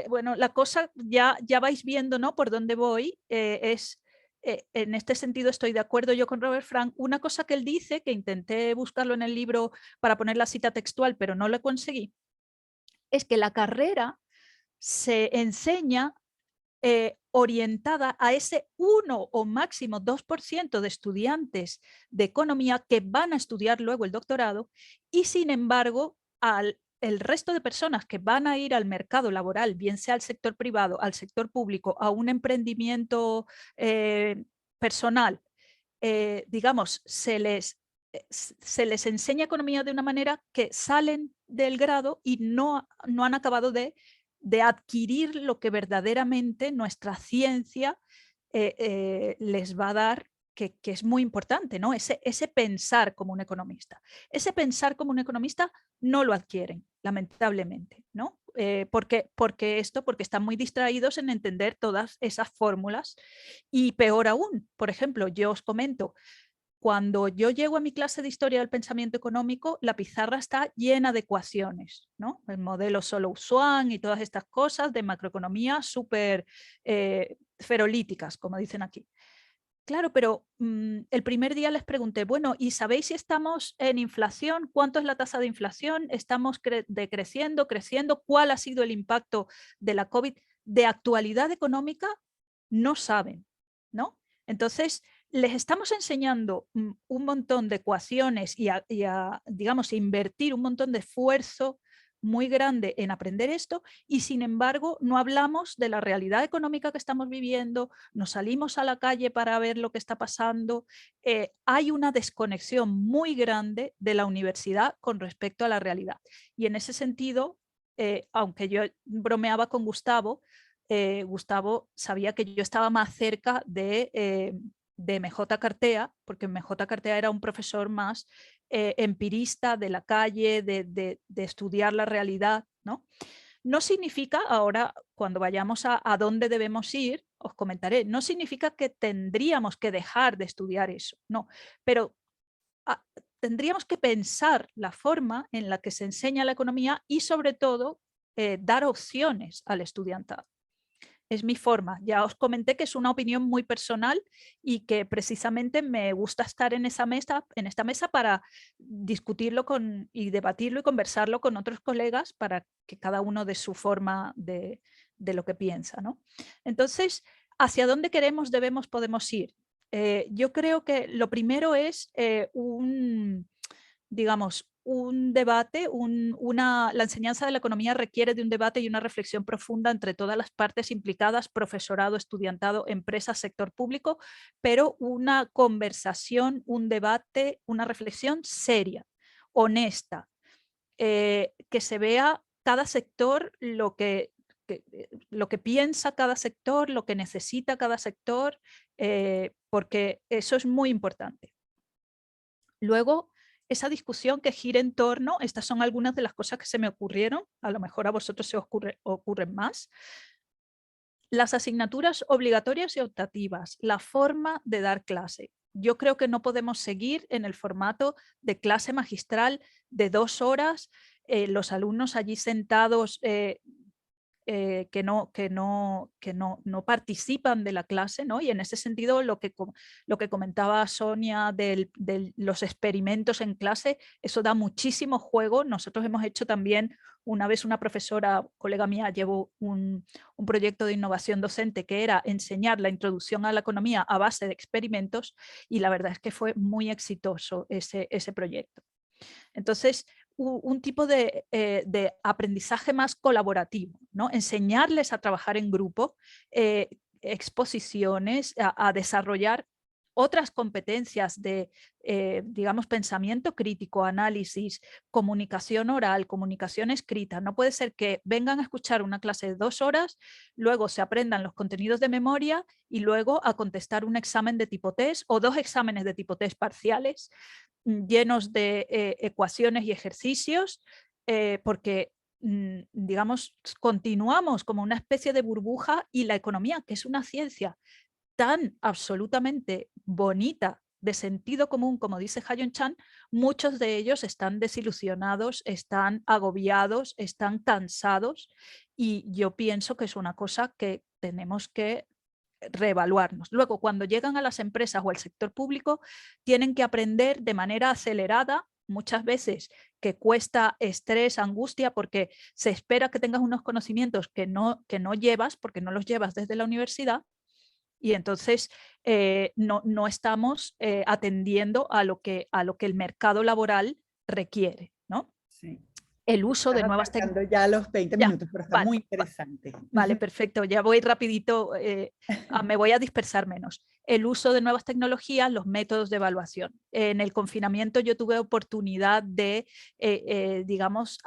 bueno, la cosa ya vais viendo, ¿no? Por dónde voy. En este sentido estoy de acuerdo yo con Robert Frank. Una cosa que él dice, que intenté buscarlo en el libro para poner la cita textual, pero no lo conseguí, es que la carrera se enseña orientada a ese 1 o máximo 2% de estudiantes de economía que van a estudiar luego el doctorado y sin embargo el resto de personas que van a ir al mercado laboral, bien sea al sector privado, al sector público, a un emprendimiento personal, digamos, se les enseña economía de una manera que salen del grado y no han acabado de adquirir lo que verdaderamente nuestra ciencia les va a dar, que es muy importante, ¿no? Ese pensar como un economista. Ese pensar como un economista no lo adquieren, lamentablemente, ¿no? Porque están muy distraídos en entender todas esas fórmulas y peor aún, por ejemplo, yo os comento, cuando yo llego a mi clase de historia del pensamiento económico, la pizarra está llena de ecuaciones, ¿no? El modelo Solow-Swan y todas estas cosas de macroeconomía súper ferolíticas, como dicen aquí. Claro, pero el primer día les pregunté, bueno, ¿y sabéis si estamos en inflación? ¿Cuánto es la tasa de inflación? ¿Estamos decreciendo, creciendo? ¿Cuál ha sido el impacto de la COVID? De actualidad económica no saben, ¿no? Entonces, les estamos enseñando un montón de ecuaciones y digamos, invertir un montón de esfuerzo muy grande en aprender esto, y sin embargo no hablamos de la realidad económica que estamos viviendo, no salimos a la calle para ver lo que está pasando. Hay una desconexión muy grande de la universidad con respecto a la realidad. Y en ese sentido, aunque yo bromeaba con Gustavo, Gustavo sabía que yo estaba más cerca de MJ Cartea, porque MJ Cartea era un profesor más empirista de la calle, de estudiar la realidad, ¿no? No significa, ahora cuando vayamos a dónde debemos ir, os comentaré, no significa que tendríamos que dejar de estudiar eso, no, pero tendríamos que pensar la forma en la que se enseña la economía y sobre todo dar opciones al estudiantado. Es mi forma. Ya os comenté que es una opinión muy personal y que precisamente me gusta estar en esta mesa para discutirlo y debatirlo y conversarlo con otros colegas para que cada uno dé su forma de lo que piensa, ¿no? Entonces, ¿hacia dónde podemos ir? Yo creo que lo primero es digamos, un debate, la enseñanza de la economía requiere de un debate y una reflexión profunda entre todas las partes implicadas, profesorado, estudiantado, empresas, sector público, pero una conversación, un debate, una reflexión seria, honesta, que se vea cada sector lo que piensa cada sector, lo que necesita cada sector, porque eso es muy importante. Luego, esa discusión que gira en torno, estas son algunas de las cosas que se me ocurrieron, a lo mejor a vosotros se os ocurren más. Las asignaturas obligatorias y optativas, la forma de dar clase. Yo creo que no podemos seguir en el formato de clase magistral de 2 horas, los alumnos allí sentados que no participan de la clase, ¿no? Y en ese sentido lo que comentaba Sonia de los experimentos en clase, eso da muchísimo juego. Nosotros hemos hecho también, una vez una profesora, colega mía, llevó un proyecto de innovación docente que era enseñar la introducción a la economía a base de experimentos, y la verdad es que fue muy exitoso ese proyecto. Entonces, un tipo de aprendizaje más colaborativo, ¿no? Enseñarles a trabajar en grupo, exposiciones, a desarrollar otras competencias de, digamos, pensamiento crítico, análisis, comunicación oral, comunicación escrita. No puede ser que vengan a escuchar una clase de 2 horas, luego se aprendan los contenidos de memoria y luego a contestar un examen de tipo test o 2 exámenes de tipo test parciales llenos de ecuaciones y ejercicios, porque digamos, continuamos como una especie de burbuja, y la economía, que es una ciencia tan absolutamente bonita, de sentido común, como dice Hayon Chan, muchos de ellos están desilusionados, están agobiados, están cansados, y yo pienso que es una cosa que tenemos que reevaluarnos. Luego, cuando llegan a las empresas o al sector público, tienen que aprender de manera acelerada, muchas veces que cuesta estrés, angustia, porque se espera que tengas unos conocimientos que no llevas, porque no los llevas desde la universidad, y entonces no estamos atendiendo a lo que el mercado laboral requiere, ¿no? Sí. El uso de nuevas tecnologías. Ya a los 20 minutos, pero está muy interesante. Vale, perfecto. Ya voy rapidito, me voy a dispersar menos. El uso de nuevas tecnologías, los métodos de evaluación. En el confinamiento yo tuve oportunidad de, digamos,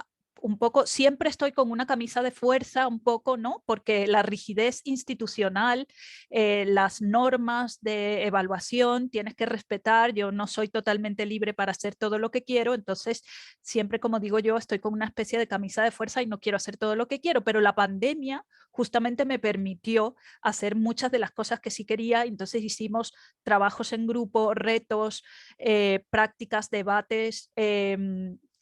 un poco, siempre estoy con una camisa de fuerza, un poco, ¿no? Porque la rigidez institucional, las normas de evaluación, tienes que respetar. Yo no soy totalmente libre para hacer todo lo que quiero, entonces siempre, como digo yo, estoy con una especie de camisa de fuerza y no quiero hacer todo lo que quiero, pero la pandemia justamente me permitió hacer muchas de las cosas que sí quería. Entonces hicimos trabajos en grupo, retos, prácticas, debates,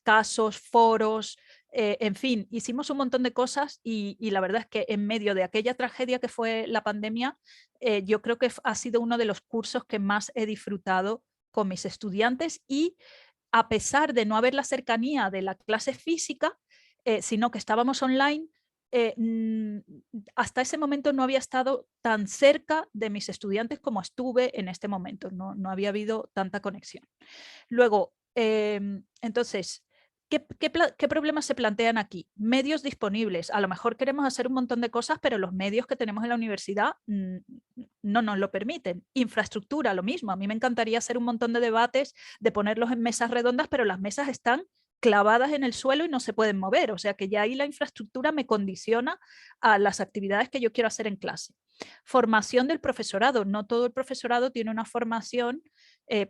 casos, foros, en fin, hicimos un montón de cosas, y la verdad es que en medio de aquella tragedia que fue la pandemia, yo creo que ha sido uno de los cursos que más he disfrutado con mis estudiantes, y a pesar de no haber la cercanía de la clase física, sino que estábamos online, hasta ese momento no había estado tan cerca de mis estudiantes como estuve en este momento, no había habido tanta conexión. Luego, entonces, ¿qué problemas se plantean aquí? Medios disponibles. A lo mejor queremos hacer un montón de cosas, pero los medios que tenemos en la universidad no nos lo permiten. Infraestructura, lo mismo. A mí me encantaría hacer un montón de debates, de ponerlos en mesas redondas, pero las mesas están clavadas en el suelo y no se pueden mover. O sea que ya ahí la infraestructura me condiciona a las actividades que yo quiero hacer en clase. Formación del profesorado. No todo el profesorado tiene una formación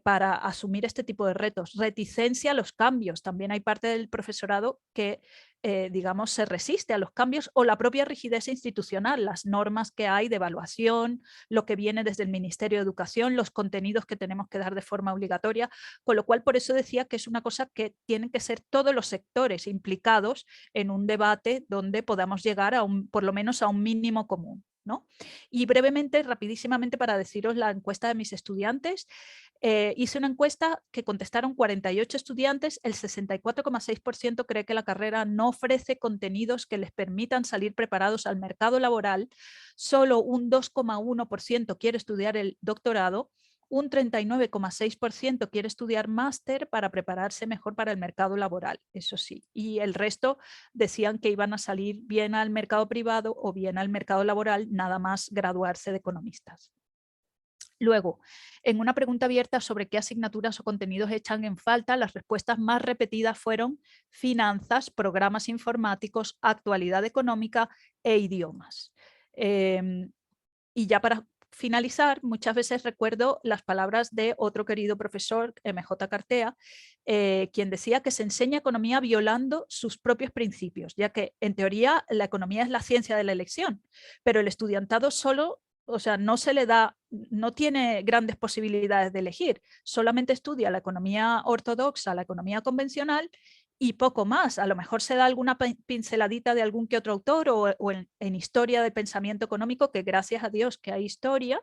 para asumir este tipo de retos. Reticencia a los cambios. También hay parte del profesorado que, digamos, se resiste a los cambios, o la propia rigidez institucional, las normas que hay de evaluación, lo que viene desde el Ministerio de Educación, los contenidos que tenemos que dar de forma obligatoria, con lo cual por eso decía que es una cosa que tienen que ser todos los sectores implicados en un debate donde podamos llegar a por lo menos a un mínimo común, ¿no? Y brevemente, rapidísimamente, para deciros la encuesta de mis estudiantes, hice una encuesta que contestaron 48 estudiantes, el 64,6% cree que la carrera no ofrece contenidos que les permitan salir preparados al mercado laboral, solo un 2,1% quiere estudiar el doctorado, un 39,6% quiere estudiar máster para prepararse mejor para el mercado laboral, eso sí, y el resto decían que iban a salir bien al mercado privado o bien al mercado laboral, nada más graduarse de economistas. Luego, en una pregunta abierta sobre qué asignaturas o contenidos echan en falta, las respuestas más repetidas fueron finanzas, programas informáticos, actualidad económica e idiomas. Y ya para finalizar, muchas veces recuerdo las palabras de otro querido profesor, MJ Cartea, quien decía que se enseña economía violando sus propios principios, ya que en teoría la economía es la ciencia de la elección, pero el estudiantado solo, o sea, no se le da, no tiene grandes posibilidades de elegir, solamente estudia la economía ortodoxa, la economía convencional y poco más. A lo mejor se da alguna pinceladita de algún que otro autor o en historia del pensamiento económico, que gracias a Dios que hay historia,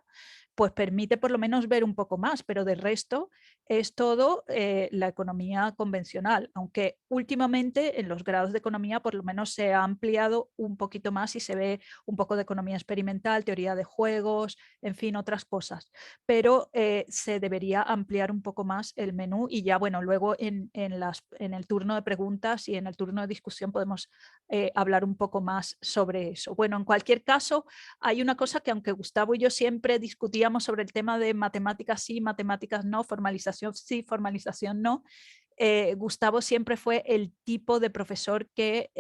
pues permite por lo menos ver un poco más, pero de resto es todo la economía convencional, aunque últimamente en los grados de economía por lo menos se ha ampliado un poquito más y se ve un poco de economía experimental, teoría de juegos, en fin, otras cosas, pero se debería ampliar un poco más el menú y ya, bueno, luego en el turno de preguntas y en el turno de discusión podemos hablar un poco más sobre eso. Bueno, en cualquier caso, hay una cosa que aunque Gustavo y yo siempre discutíamos sobre el tema de matemáticas sí, matemáticas no, formalización sí, formalización no, Gustavo siempre fue el tipo de profesor que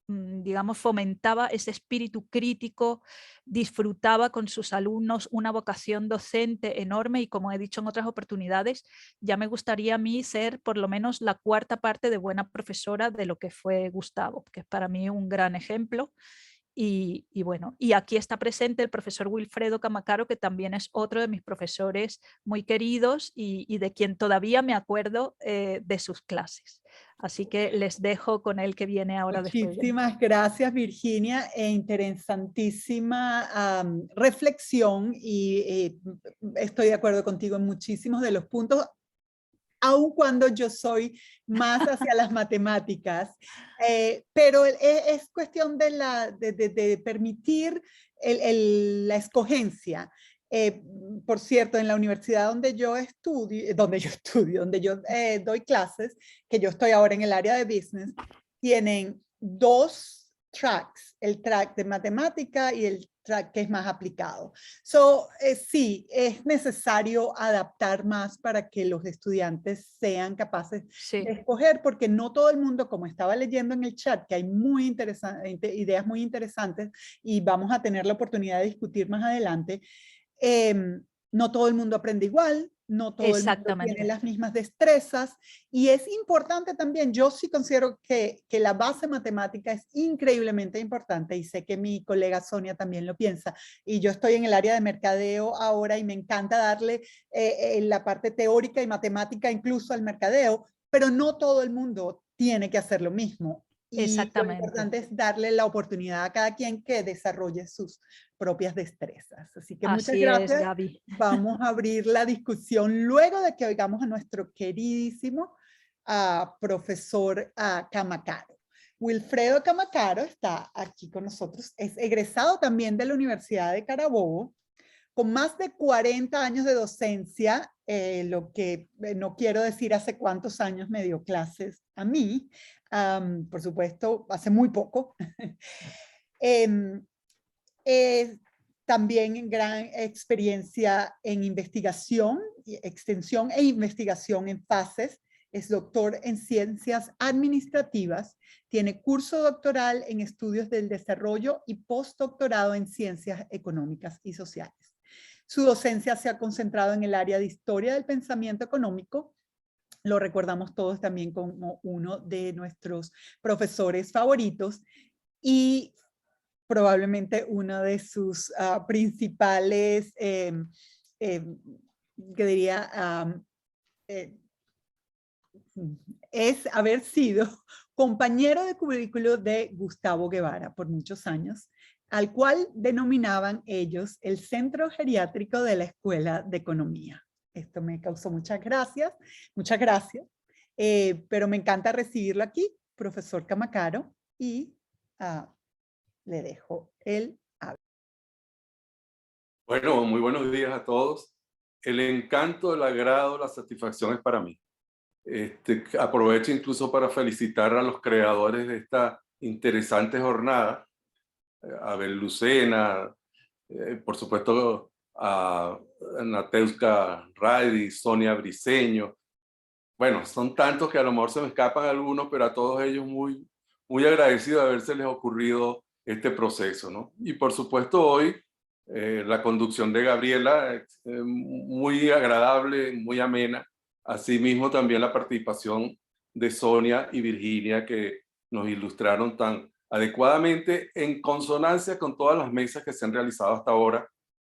digamos, fomentaba ese espíritu crítico, disfrutaba con sus alumnos una vocación docente enorme y, como he dicho en otras oportunidades, ya me gustaría a mí ser por lo menos la cuarta parte de buena profesora de lo que fue Gustavo, que es para mí un gran ejemplo. Y bueno, y aquí está presente el profesor Wilfredo Camacaro, que también es otro de mis profesores muy queridos y de quien todavía me acuerdo de sus clases. Así que les dejo con el que viene ahora después. Muchísimas gracias, Virginia, interesantísima reflexión y estoy de acuerdo contigo en muchísimos de los puntos, aun cuando yo soy más hacia las matemáticas, pero es cuestión de permitir la escogencia. Por cierto, en la universidad donde yo doy clases, que yo estoy ahora en el área de business, tienen dos tracks, el track de matemática y el track que es más aplicado. Sí, es necesario adaptar más para que los estudiantes sean capaces de escoger, porque no todo el mundo, como estaba leyendo en el chat, que hay ideas muy interesantes y vamos a tener la oportunidad de discutir más adelante, no todo el mundo aprende igual, no todo el mundo tiene las mismas destrezas y es importante también, yo sí considero que la base matemática es increíblemente importante y sé que mi colega Sonia también lo piensa y yo estoy en el área de mercadeo ahora y me encanta darle la parte teórica y matemática incluso al mercadeo, pero no todo el mundo tiene que hacer lo mismo. Y lo importante es darle la oportunidad a cada quien que desarrolle sus propias destrezas. Así que muchas gracias. Gaby. Vamos a abrir la discusión luego de que oigamos a nuestro queridísimo profesor Camacaro. Wilfredo Camacaro está aquí con nosotros. Es egresado también de la Universidad de Carabobo, con más de 40 años de docencia, lo que no quiero decir hace cuántos años me dio clases a mí, por supuesto, hace muy poco. También gran experiencia en investigación, extensión e investigación en fases. Es doctor en ciencias administrativas, tiene curso doctoral en estudios del desarrollo y postdoctorado en ciencias económicas y sociales. Su docencia se ha concentrado en el área de historia del pensamiento económico. Lo recordamos todos también como uno de nuestros profesores favoritos y probablemente uno de sus principales, que diría, es haber sido compañero de cubículo de Gustavo Guevara por muchos años, al cual denominaban ellos el Centro Geriátrico de la Escuela de Economía. Esto me causó muchas gracias, pero me encanta recibirlo aquí, profesor Camacaro, y le dejo el habla. Bueno, muy buenos días a todos. El encanto, el agrado, la satisfacción es para mí. Aprovecho incluso para felicitar a los creadores de esta interesante jornada, a Abel Lucena, por supuesto a Nateuska Radi, Sonia Briceño. Bueno, son tantos que a lo mejor se me escapan algunos, pero a todos ellos muy, muy agradecido de haberse asistido este proceso, ¿no? Y por supuesto hoy la conducción de Gabriela, muy agradable, muy amena. Asimismo también la participación de Sonia y Virginia, que nos ilustraron tan adecuadamente en consonancia con todas las mesas que se han realizado hasta ahora,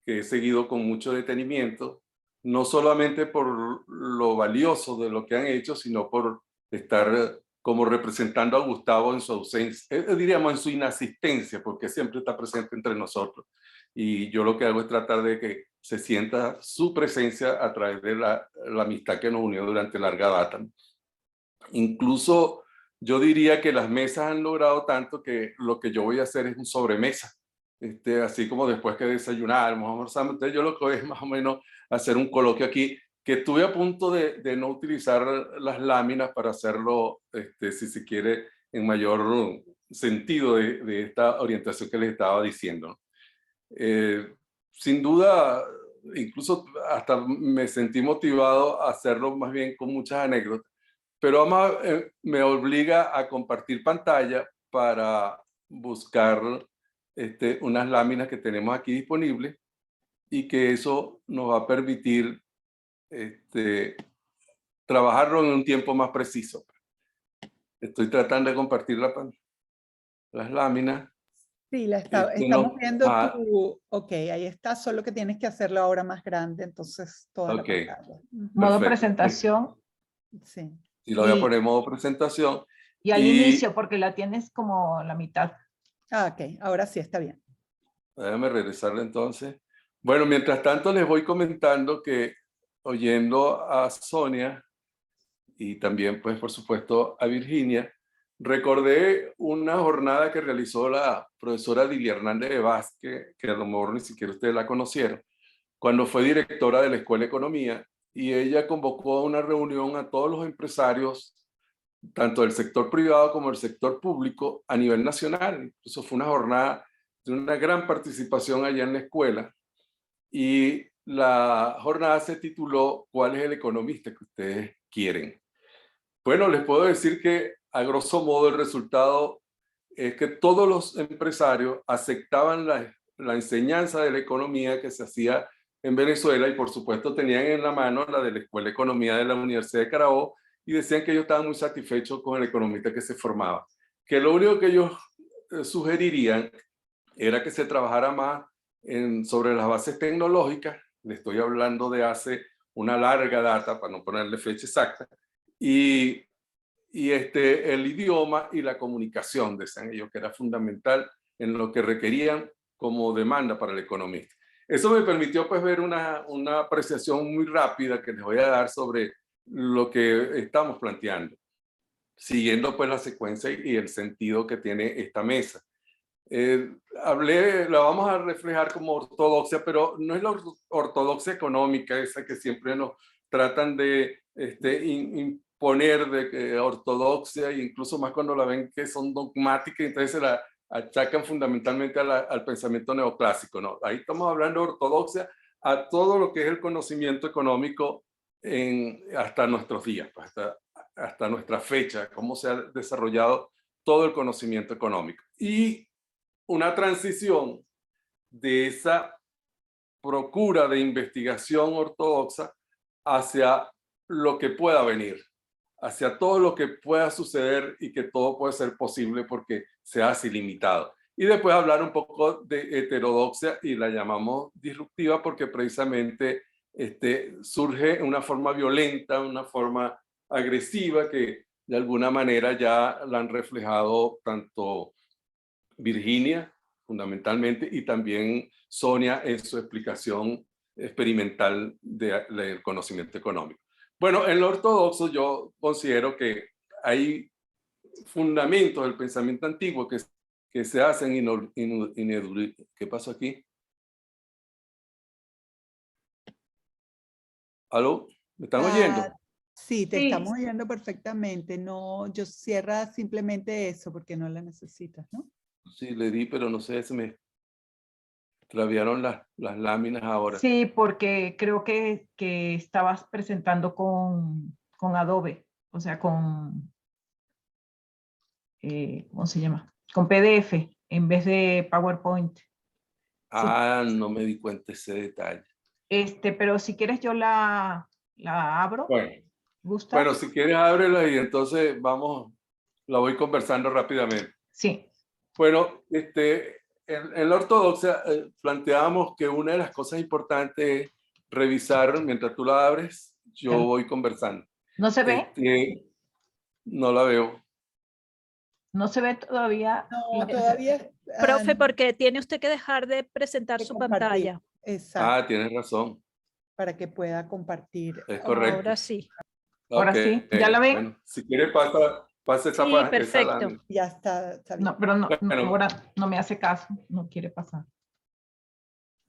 que he seguido con mucho detenimiento, no solamente por lo valioso de lo que han hecho, sino por estar como representando a Gustavo en su ausencia, diríamos en su inasistencia, porque siempre está presente entre nosotros. Y yo lo que hago es tratar de que se sienta su presencia a través de la amistad que nos unió durante larga data. Incluso yo diría que las mesas han logrado tanto que lo que yo voy a hacer es un sobremesa. Así como después que desayunamos, almorzamos, entonces yo lo que voy es más o menos hacer un coloquio aquí, que estuve a punto de no utilizar las láminas para hacerlo, si se quiere, en mayor sentido de esta orientación que les estaba diciendo. Sin duda, incluso hasta me sentí motivado a hacerlo más bien con muchas anécdotas, pero además me obliga a compartir pantalla para buscar unas láminas que tenemos aquí disponibles y que eso nos va a permitir trabajarlo en un tiempo más preciso. Estoy tratando de compartir las láminas. Sí, estamos viendo tu... Ok, ahí está, solo que tienes que hacerlo ahora más grande, entonces toda la pantalla. Modo presentación. Sí. Y lo voy a poner en modo presentación. Y al inicio, porque la tienes como la mitad. Ok, ahora sí está bien. Déjame regresarle entonces. Bueno, mientras tanto les voy comentando que oyendo a Sonia y también, pues, por supuesto, a Virginia, recordé una jornada que realizó la profesora Dili Hernández de Vázquez, que a lo mejor ni siquiera ustedes la conocieron, cuando fue directora de la Escuela de Economía, y ella convocó a una reunión a todos los empresarios, tanto del sector privado como del sector público, a nivel nacional. Incluso fue una jornada de una gran participación allá en la escuela, y la jornada se tituló ¿Cuál es el economista que ustedes quieren? Bueno, les puedo decir que a grosso modo el resultado es que todos los empresarios aceptaban la enseñanza de la economía que se hacía en Venezuela, y por supuesto tenían en la mano la de la Escuela de Economía de la Universidad de Carabobo, y decían que ellos estaban muy satisfechos con el economista que se formaba. Que lo único que ellos sugerirían era que se trabajara más sobre las bases tecnológicas. Le estoy hablando de hace una larga data, para no ponerle fecha exacta, y el idioma y la comunicación, decían ellos, que era fundamental en lo que requerían como demanda para el economista. Eso me permitió, pues, ver una apreciación muy rápida que les voy a dar sobre lo que estamos planteando. siguiendo pues la secuencia y el sentido que tiene esta mesa. La vamos a reflejar como ortodoxia, pero no es la ortodoxia económica, esa que siempre nos tratan de imponer de ortodoxia, e incluso más cuando la ven que son dogmáticas, entonces se la achacan fundamentalmente al pensamiento neoclásico, ¿no? Ahí estamos hablando de ortodoxia a todo lo que es el conocimiento económico hasta nuestros días, pues, hasta nuestra fecha, cómo se ha desarrollado todo el conocimiento económico. Y una transición de esa procura de investigación ortodoxa hacia lo que pueda venir, hacia todo lo que pueda suceder y que todo puede ser posible porque se hace ilimitado. Y después hablar un poco de heterodoxia, y la llamamos disruptiva porque precisamente surge una forma violenta, una forma agresiva que de alguna manera ya la han reflejado tanto Virginia, fundamentalmente, y también Sonia en su explicación experimental del conocimiento económico. Bueno, en lo ortodoxo yo considero que hay fundamentos del pensamiento antiguo que se hacen ¿Qué pasó aquí? ¿Aló? ¿Me están oyendo? Sí, te Sí. estamos oyendo perfectamente. No, yo cierra simplemente eso porque no la necesitas, ¿no? Sí, le di, pero no sé, se me extraviaron las láminas ahora. Sí, porque creo que estabas presentando con Adobe, o sea, con, ¿cómo se llama? Con PDF en vez de PowerPoint. Ah, no me di cuenta ese detalle. Pero si quieres yo la abro. Bueno, ¿Gusta? bueno, si quieres ábrela y entonces la voy conversando rápidamente. Sí. Bueno, en la ortodoxia planteábamos que una de las cosas importantes es revisar, mientras tú la abres, yo Claro. voy conversando. ¿No se ve? No la veo. ¿No se ve todavía? No, todavía. Profe, porque tiene usted que dejar de presentar de su compartir. pantalla. Exacto, Ah, tienes razón. para que pueda compartir. Es correcto. Ahora sí. Ahora Ok, sí, ¿ya la ven? Bueno, si quieres pasa esa Sí, esa perfecto. lámina. Ya está bien. No, pero no, Bueno. ahora no me hace caso, no quiere pasar.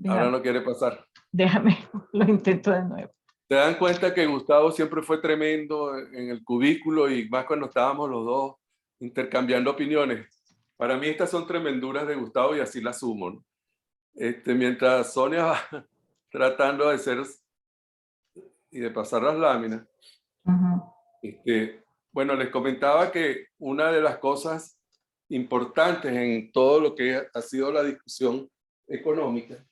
Ahora no quiere pasar. Déjame, lo intento de nuevo. ¿Te dan cuenta que Gustavo siempre fue tremendo en el cubículo y más cuando estábamos los dos intercambiando opiniones? Para mí estas son tremenduras de Gustavo y así las sumo, ¿no? Mientras Sonia va tratando de hacer y de pasar las láminas, bueno, les comentaba que una de las cosas importantes en todo lo que ha sido la discusión económica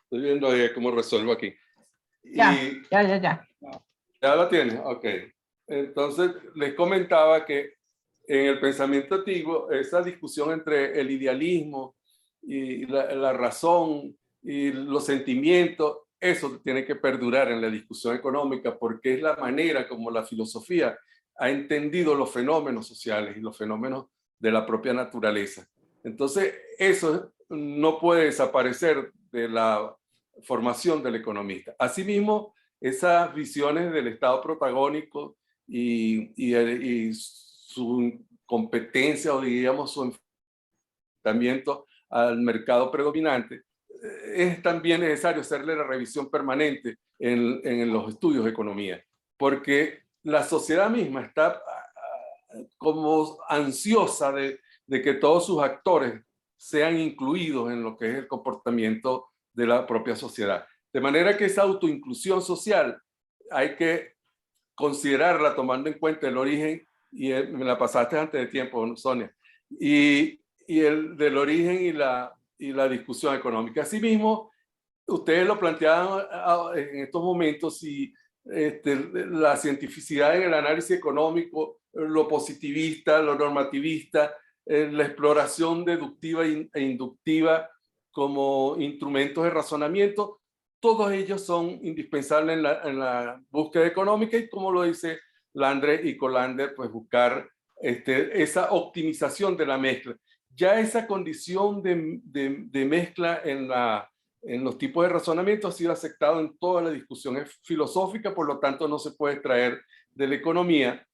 estoy viendo ahí cómo resuelvo aquí. Ya. ¿Ya la tienes? Ok. Entonces, les comentaba que en el pensamiento antiguo, esa discusión entre el idealismo y la razón y los sentimientos, eso tiene que perdurar en la discusión económica porque es la manera como la filosofía ha entendido los fenómenos sociales y los fenómenos de la propia naturaleza. Entonces, eso no puede desaparecer de la formación del economista. Asimismo, esas visiones del Estado protagónico y su competencia o digamos su enfrentamiento al mercado predominante, es también necesario hacerle la revisión permanente en los estudios de economía, porque la sociedad misma está como ansiosa de que todos sus actores sean incluidos en lo que es el comportamiento de la propia sociedad. De manera que esa autoinclusión social hay que considerarla tomando en cuenta el origen, y me la pasaste antes de tiempo, Sonia, y el del origen y la discusión económica. Asimismo, ustedes lo planteaban en estos momentos, y la cientificidad en el análisis económico, lo positivista, lo normativista, la exploración deductiva e inductiva como instrumentos de razonamiento, todos ellos son indispensables en la búsqueda económica y, como lo dice Landre y Colander, pues buscar esa optimización de la mezcla. Ya esa condición de mezcla en en los tipos de razonamiento ha sido aceptado en toda la discusión filosófica, por lo tanto no se puede extraer de la economía,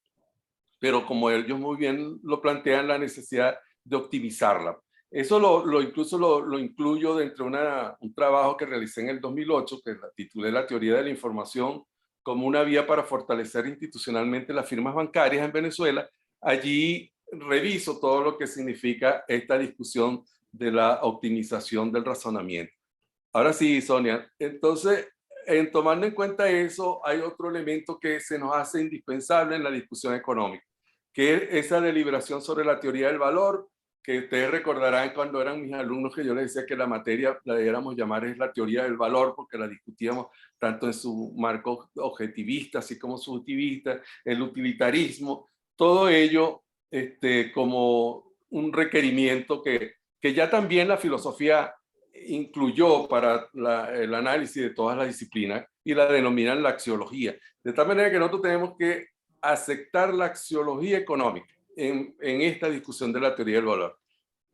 pero como ellos muy bien lo plantean, la necesidad de optimizarla. Eso incluso lo incluyo dentro de un trabajo que realicé en el 2008, que titulé La teoría de la información como una vía para fortalecer institucionalmente las firmas bancarias en Venezuela. Allí reviso todo lo que significa esta discusión de la optimización del razonamiento. Ahora sí, Sonia, entonces, tomando en cuenta eso, hay otro elemento que se nos hace indispensable en la discusión económica, que es esa deliberación sobre la teoría del valor, que ustedes recordarán cuando eran mis alumnos que yo les decía que la materia la debiéramos llamar es la teoría del valor, porque la discutíamos tanto en su marco objetivista, así como subjetivista, el utilitarismo, todo ello como un requerimiento que ya también la filosofía incluyó para el análisis de todas las disciplinas y la denominan la axiología. De tal manera que nosotros tenemos que aceptar la axiología económica en esta discusión de la teoría del valor.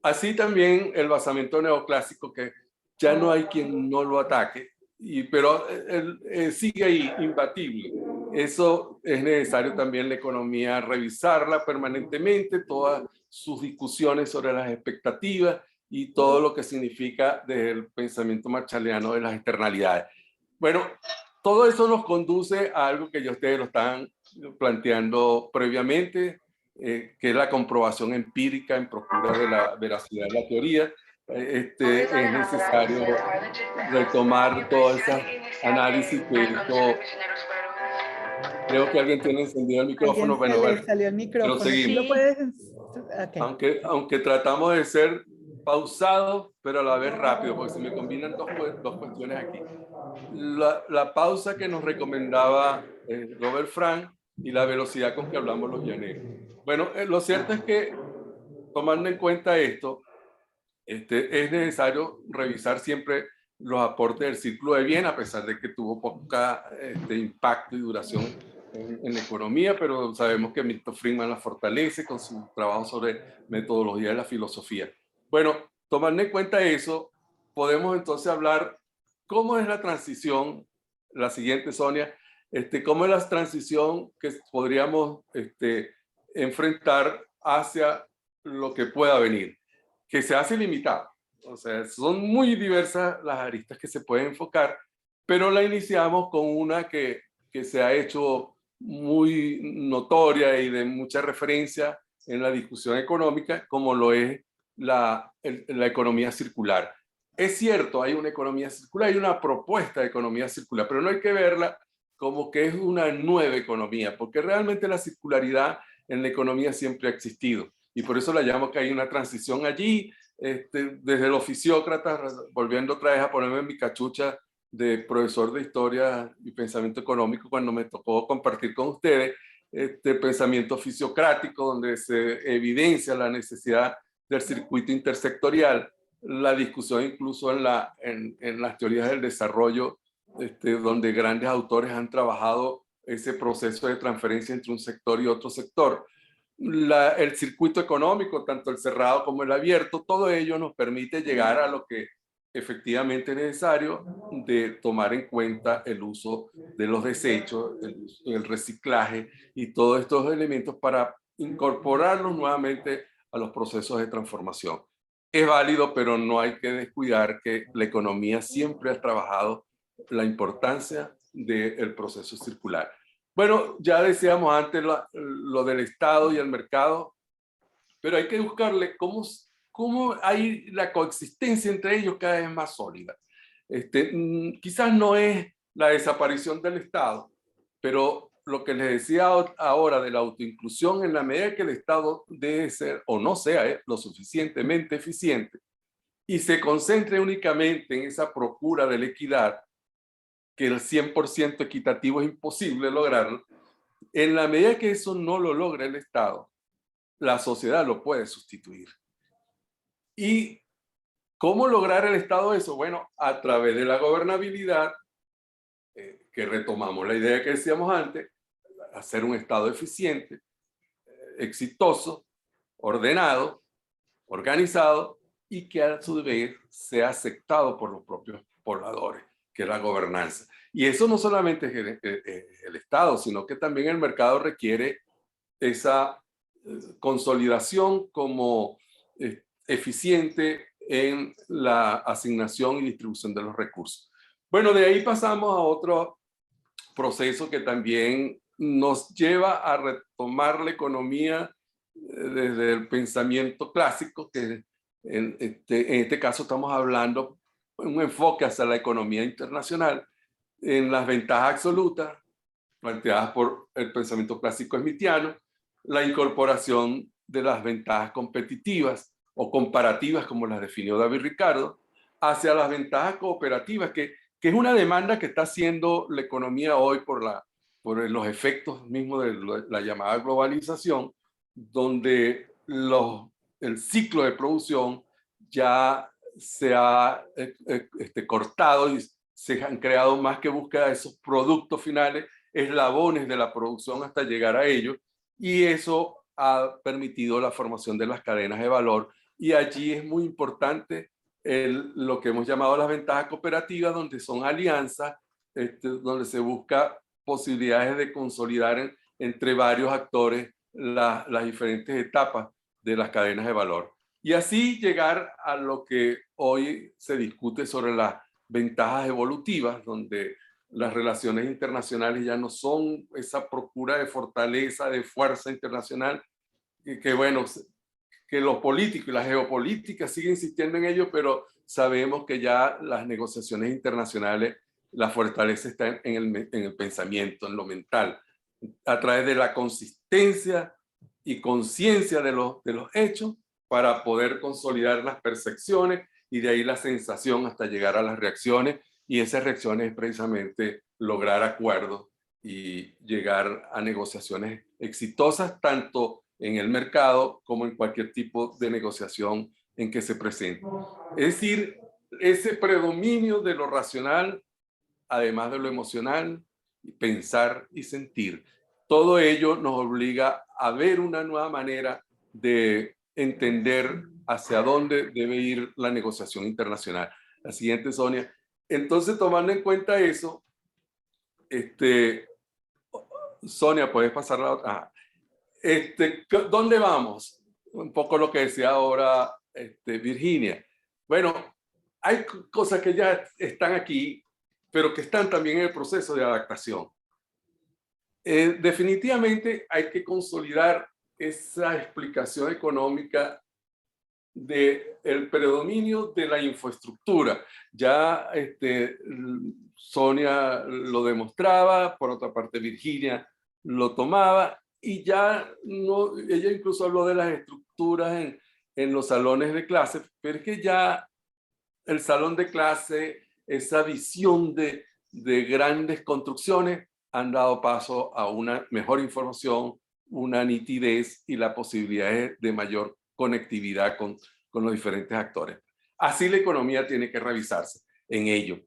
Así también el basamento neoclásico, que ya no hay quien no lo ataque, pero sigue ahí imbatible. Eso es necesario también la economía revisarla permanentemente, todas sus discusiones sobre las expectativas y todo lo que significa desde el pensamiento marshalliano de las externalidades. Bueno, todo eso nos conduce a algo que ya ustedes lo están planteando previamente, que es la comprobación empírica en procura de la veracidad de la teoría. Es necesario retomar todo ese análisis que hizo. Creo que alguien tiene encendido el micrófono. Alguien se le salió el micrófono. Pero seguimos. ¿Lo puedes? Okay. Aunque tratamos de ser pausados, pero a la vez rápido, porque se me combinan dos cuestiones aquí. La pausa que nos recomendaba Robert Frank y la velocidad con que hablamos los llaneros. Bueno, lo cierto es que, tomando en cuenta esto, es necesario revisar siempre los aportes del Círculo de Viena, a pesar de que tuvo poca impacto y duración en la economía, pero sabemos que Milton Friedman la fortalece con su trabajo sobre metodología de la filosofía. Bueno, tomando en cuenta eso, podemos entonces hablar cómo es la transición, la siguiente, Sonia, cómo es la transición que podríamos enfrentar hacia lo que pueda venir, que se hace limitada. O sea, son muy diversas las aristas que se pueden enfocar, pero la iniciamos con una que se ha hecho muy notoria y de mucha referencia en la discusión económica, como lo es la economía circular. Es cierto, hay una economía circular, hay una propuesta de economía circular, pero no hay que verla como que es una nueva economía, porque realmente la circularidad en la economía siempre ha existido. Y por eso la llamo que hay una transición allí, desde los fisiócratas, volviendo otra vez a ponerme en mi cachucha de profesor de historia y pensamiento económico, cuando me tocó compartir con ustedes pensamiento fisiocrático, donde se evidencia la necesidad del circuito intersectorial, la discusión incluso en las teorías del desarrollo, donde grandes autores han trabajado ese proceso de transferencia entre un sector y otro sector. El circuito económico, tanto el cerrado como el abierto, todo ello nos permite llegar a lo que efectivamente es necesario de tomar en cuenta el uso de los desechos, el reciclaje y todos estos elementos para incorporarlos nuevamente a los procesos de transformación. Es válido, pero no hay que descuidar que la economía siempre ha trabajado la importancia del proceso circular. Bueno, ya decíamos antes lo del Estado y el mercado, pero hay que buscarle cómo hay la coexistencia entre ellos cada vez más sólida. Quizás no es la desaparición del Estado, pero lo que les decía ahora de la autoinclusión, en la medida que el Estado debe ser o no sea lo suficientemente eficiente y se concentre únicamente en esa procura de la equidad, que el 100% equitativo es imposible lograrlo, en la medida que eso no lo logra el Estado, la sociedad lo puede sustituir. ¿Y cómo lograr el Estado eso? Bueno, a través de la gobernabilidad, que retomamos la idea que decíamos antes, hacer un Estado eficiente, exitoso, ordenado, organizado y que a su vez sea aceptado por los propios pobladores, que es la gobernanza. Y eso no solamente es el Estado, sino que también el mercado requiere esa consolidación como eficiente en la asignación y distribución de los recursos. Bueno, de ahí pasamos a otro proceso que también nos lleva a retomar la economía desde el pensamiento clásico, que en este caso estamos hablando de un enfoque hacia la economía internacional, en las ventajas absolutas planteadas por el pensamiento clásico smithiano, la incorporación de las ventajas competitivas o comparativas, como las definió David Ricardo, hacia las ventajas cooperativas, que es una demanda que está haciendo la economía hoy por los efectos mismos de la llamada globalización, donde el ciclo de producción ya se ha cortado y se han creado más que búsqueda de esos productos finales, eslabones de la producción hasta llegar a ellos, y eso ha permitido la formación de las cadenas de valor, y allí es muy importante lo que hemos llamado las ventajas cooperativas, donde son alianzas, donde se busca posibilidades de consolidar entre varios actores las diferentes etapas de las cadenas de valor. Y así llegar a lo que hoy se discute sobre las ventajas evolutivas, donde las relaciones internacionales ya no son esa procura de fortaleza, de fuerza internacional, que bueno, que los políticos y la geopolítica siguen insistiendo en ello, pero sabemos que ya las negociaciones internacionales, la fortaleza está en el pensamiento, en lo mental, a través de la consistencia y conciencia de los hechos, para poder consolidar las percepciones y de ahí la sensación hasta llegar a las reacciones, y esas reacciones es precisamente lograr acuerdos y llegar a negociaciones exitosas, tanto en el mercado como en cualquier tipo de negociación en que se presente. Es decir, ese predominio de lo racional, además de lo emocional, pensar y sentir, todo ello nos obliga a ver una nueva manera de entender hacia dónde debe ir la negociación internacional. La siguiente, Sonia. Entonces, tomando en cuenta eso, Sonia, puedes pasar la otra. ¿Dónde vamos? Un poco lo que decía ahora Virginia. Bueno, hay cosas que ya están aquí, pero que están también en el proceso de adaptación. Definitivamente hay que consolidar esa explicación económica del predominio de la infraestructura. Ya Sonia lo demostraba, por otra parte Virginia lo tomaba, y ya no, ella incluso habló de las estructuras en los salones de clase, pero es que ya el salón de clase, esa visión de grandes construcciones, han dado paso a una mejor información, una nitidez y la posibilidad de mayor conectividad con los diferentes actores. Así la economía tiene que revisarse en ello.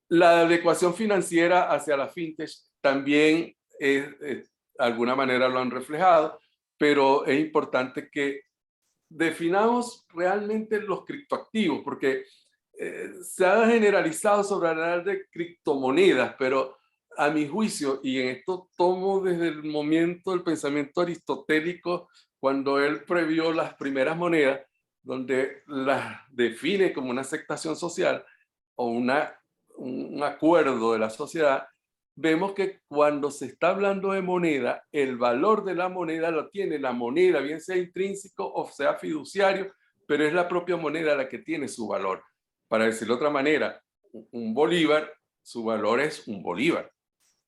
La adecuación financiera hacia la fintech también de alguna manera lo han reflejado, pero es importante que definamos realmente los criptoactivos, porque se ha generalizado sobre hablar de criptomonedas, pero a mi juicio, y en esto tomo desde el momento del pensamiento aristotélico, cuando él previó las primeras monedas, donde las define como una aceptación social o un acuerdo de la sociedad, vemos que cuando se está hablando de moneda, el valor de la moneda lo tiene la moneda, bien sea intrínseco o sea fiduciario, pero es la propia moneda la que tiene su valor. Para decirlo de otra manera, un bolívar, su valor es un bolívar.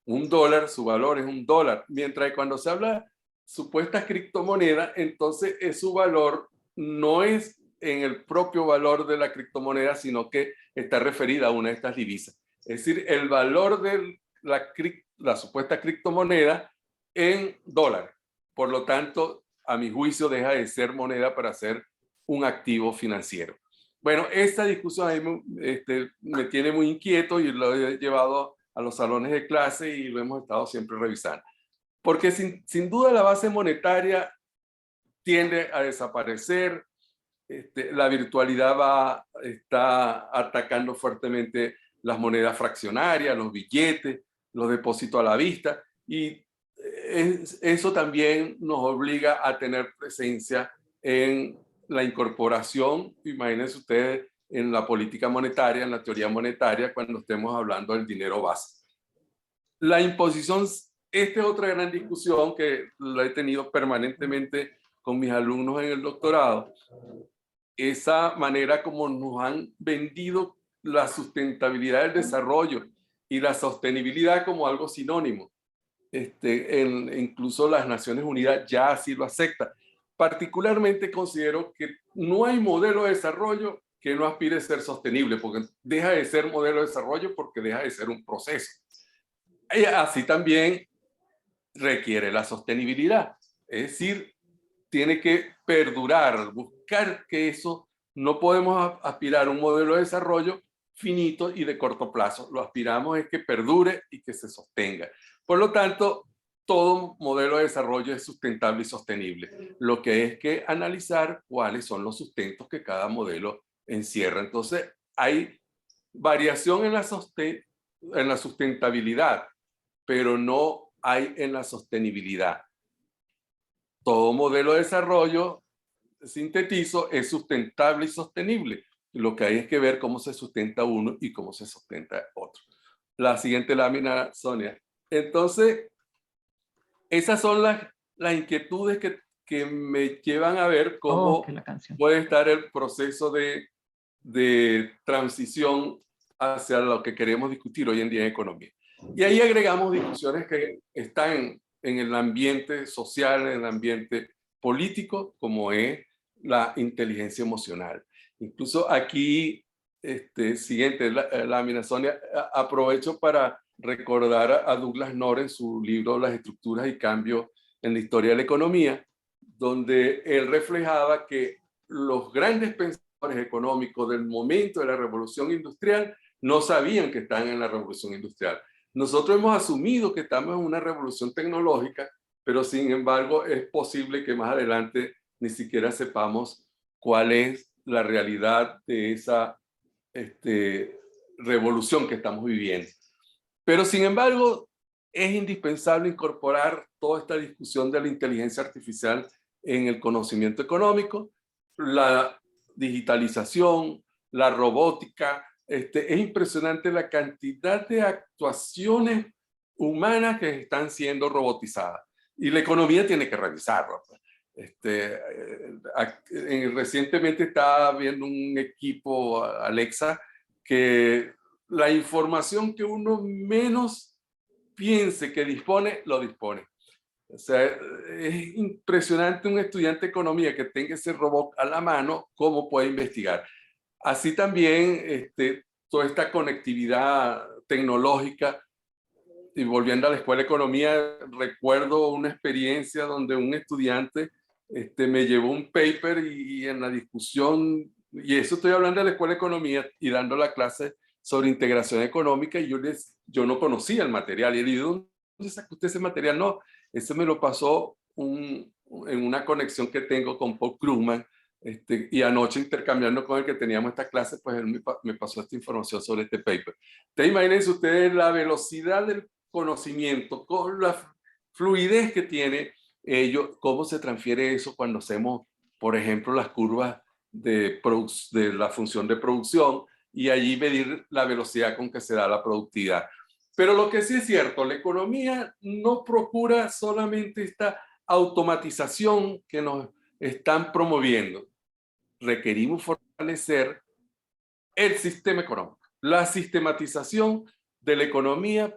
Un dólar, su valor es un dólar. Mientras que cuando se habla de supuestas criptomonedas, entonces su valor no es en el propio valor de la criptomoneda, sino que está referida a una de estas divisas. Es decir, el valor de la supuesta criptomoneda en dólar. Por lo tanto, a mi juicio, deja de ser moneda para ser un activo financiero. Bueno, esta discusión ahí me tiene muy inquieto y lo he llevado a los salones de clase y lo hemos estado siempre revisando. Porque sin duda la base monetaria tiende a desaparecer. La virtualidad está atacando fuertemente las monedas fraccionarias, los billetes, los depósitos a la vista, y eso también nos obliga a tener presencia en la incorporación, imagínense ustedes, en la política monetaria, en la teoría monetaria, cuando estemos hablando del dinero base. La imposición, esta es otra gran discusión que la he tenido permanentemente con mis alumnos en el doctorado, esa manera como nos han vendido la sustentabilidad del desarrollo y la sostenibilidad como algo sinónimo. Incluso las Naciones Unidas ya así lo aceptan. Particularmente considero que no hay modelo de desarrollo que no aspire a ser sostenible, porque deja de ser modelo de desarrollo porque deja de ser un proceso. Y así también requiere la sostenibilidad, es decir, tiene que perdurar, buscar que eso, no podemos aspirar a un modelo de desarrollo finito y de corto plazo, lo aspiramos es que perdure y que se sostenga. Por lo tanto, todo modelo de desarrollo es sustentable y sostenible. Lo que es que analizar cuáles son los sustentos que cada modelo encierra. Entonces, hay variación en la sustentabilidad, pero no hay en la sostenibilidad. Todo modelo de desarrollo, sintetizo, es sustentable y sostenible. Lo que hay es que ver cómo se sustenta uno y cómo se sustenta otro. La siguiente lámina, Sonia. Entonces, esas son las inquietudes que me llevan a ver cómo puede estar el proceso de transición hacia lo que queremos discutir hoy en día en economía. Y ahí agregamos discusiones que están en el ambiente social, en el ambiente político, como es la inteligencia emocional. Incluso aquí, siguiente lámina, Sonia, aprovecho para recordar a Douglas North en su libro Las estructuras y cambios en la historia de la economía, donde él reflejaba que los grandes pensadores económicos del momento de la revolución industrial no sabían que estaban en la revolución industrial. Nosotros hemos asumido que estamos en una revolución tecnológica, pero sin embargo es posible que más adelante ni siquiera sepamos cuál es la realidad de esa revolución que estamos viviendo. Pero sin embargo es indispensable incorporar toda esta discusión de la inteligencia artificial en el conocimiento económico, la digitalización, la robótica. Es impresionante la cantidad de actuaciones humanas que están siendo robotizadas. Y la economía tiene que revisarlo. Recientemente estaba viendo un equipo, Alexa, que la información que uno menos piense que dispone, lo dispone. O sea, es impresionante un estudiante de economía que tenga ese robot a la mano, cómo puede investigar. Así también toda esta conectividad tecnológica. Y volviendo a la escuela de economía, recuerdo una experiencia donde un estudiante me llevó un paper y en la discusión, y eso estoy hablando de la escuela de economía y dando la clase sobre integración económica, y yo no conocía el material. Y le digo, ¿dónde sacó usted ese material? No, ese me lo pasó en una conexión que tengo con Paul Krugman, y anoche intercambiando con el que teníamos esta clase, pues él me pasó esta información sobre este paper. Entonces imagínense ustedes la velocidad del conocimiento, con la fluidez que tiene ello, cómo se transfiere eso cuando hacemos, por ejemplo, las curvas de la función de producción, y allí medir la velocidad con que se da la productividad. Pero lo que sí es cierto, la economía no procura solamente esta automatización que nos están promoviendo. Requerimos fortalecer el sistema económico, la sistematización de la economía,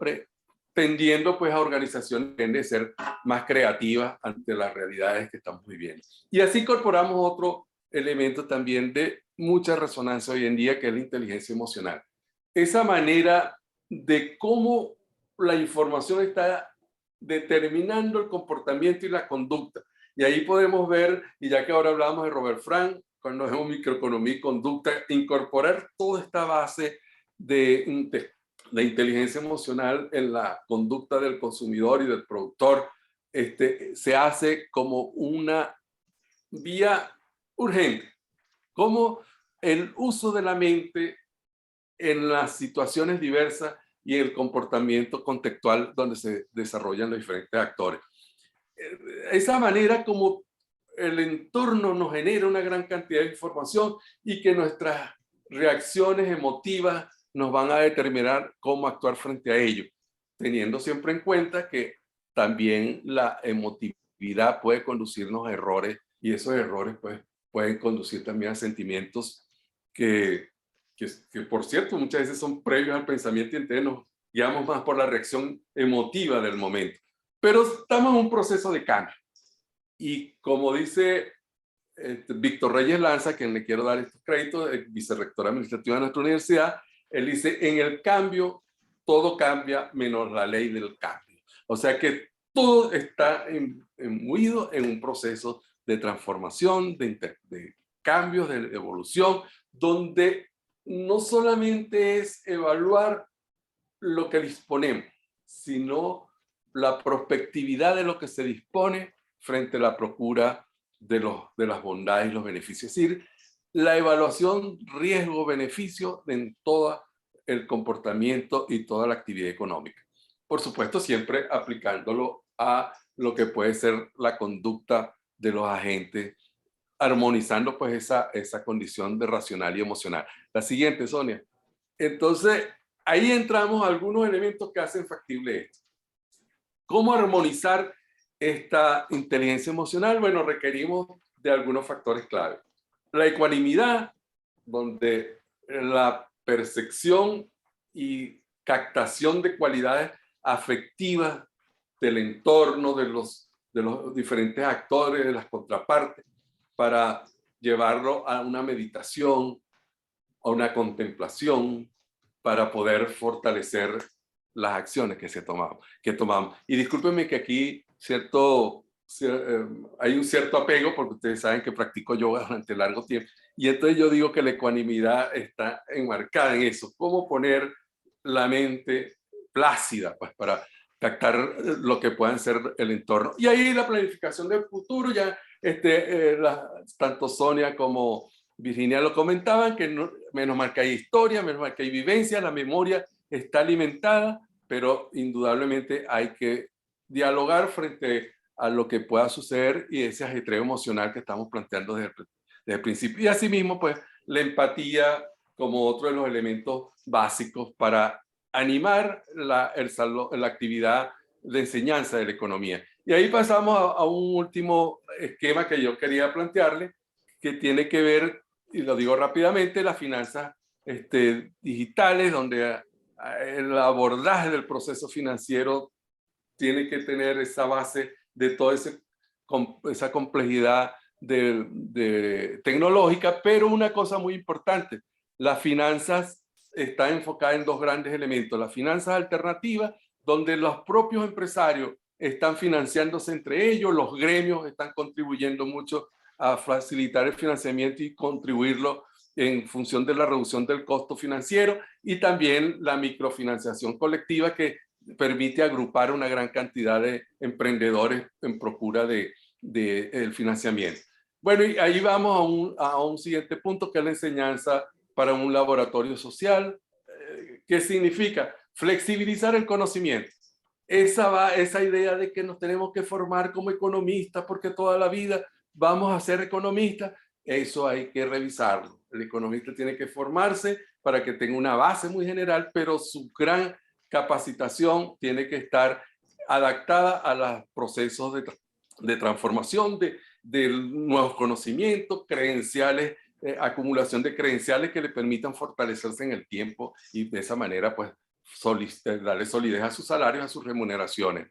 tendiendo pues a organizaciones que tienden a ser más creativas ante las realidades que estamos viviendo. Y así incorporamos otro elemento también de mucha resonancia hoy en día, que es la inteligencia emocional. Esa manera de cómo la información está determinando el comportamiento y la conducta. Y ahí podemos ver, y ya que ahora hablamos de Robert Frank, cuando vemos microeconomía y conducta, incorporar toda esta base de inteligencia emocional en la conducta del consumidor y del productor, se hace como una vía urgente, como el uso de la mente en las situaciones diversas y el comportamiento contextual donde se desarrollan los diferentes actores. Esa manera como el entorno nos genera una gran cantidad de información y que nuestras reacciones emotivas nos van a determinar cómo actuar frente a ello, teniendo siempre en cuenta que también la emotividad puede conducirnos a errores y esos errores pues, pueden conducir también a sentimientos que por cierto muchas veces son previos al pensamiento y entonces nos guiamos más por la reacción emotiva del momento. Pero estamos en un proceso de cambio. Y como dice Víctor Reyes Lanza, a quien le quiero dar estos créditos, el vicerrector administrativo de nuestra universidad, él dice, en el cambio, todo cambia menos la ley del cambio. O sea que todo está imbuido en un proceso de transformación, de cambios, de evolución, donde no solamente es evaluar lo que disponemos, sino la prospectividad de lo que se dispone frente a la procura de las bondades y los beneficios. Es decir, la evaluación riesgo-beneficio en todo el comportamiento y toda la actividad económica. Por supuesto, siempre aplicándolo a lo que puede ser la conducta de los agentes, armonizando pues esa condición de racional y emocional. La siguiente, Sonia. Entonces, ahí entramos a algunos elementos que hacen factible esto. ¿Cómo armonizar esta inteligencia emocional? Bueno, requerimos de algunos factores clave. La ecuanimidad, donde la percepción y captación de cualidades afectivas del entorno, de los diferentes actores, de las contrapartes, para llevarlo a una meditación, a una contemplación, para poder fortalecer las acciones que tomamos. Y discúlpenme que aquí hay un cierto apego, porque ustedes saben que practico yoga durante largo tiempo, y entonces yo digo que la ecuanimidad está enmarcada en eso, cómo poner la mente plácida, pues para captar lo que puedan ser el entorno. Y ahí la planificación del futuro, ya tanto Sonia como Virginia lo comentaban, que menos mal que hay historia, menos mal que hay vivencia, la memoria está alimentada, pero indudablemente hay que dialogar frente a lo que pueda suceder y ese ajetreo emocional que estamos planteando desde el principio. Y asimismo, pues, la empatía como otro de los elementos básicos para animar la actividad de enseñanza de la economía. Y ahí pasamos a un último esquema que yo quería plantearle, que tiene que ver, y lo digo rápidamente, las finanzas digitales, donde el abordaje del proceso financiero tiene que tener esa base de toda esa complejidad tecnológica, pero una cosa muy importante, las finanzas están enfocadas en dos grandes elementos, las finanzas alternativas, donde los propios empresarios están financiándose entre ellos, los gremios están contribuyendo mucho a facilitar el financiamiento y contribuirlo en función de la reducción del costo financiero, y también la microfinanciación colectiva que permite agrupar una gran cantidad de emprendedores en procura del financiamiento. Bueno, y ahí vamos a un siguiente punto, que es la enseñanza para un laboratorio social. ¿Qué significa? Flexibilizar el conocimiento. Esa idea de que nos tenemos que formar como economistas porque toda la vida vamos a ser economistas, eso hay que revisarlo. El economista tiene que formarse para que tenga una base muy general, pero su gran capacitación tiene que estar adaptada a los procesos de transformación, de nuevos conocimientos, credenciales, acumulación de credenciales que le permitan fortalecerse en el tiempo y de esa manera pues darle solidez a sus salarios, a sus remuneraciones.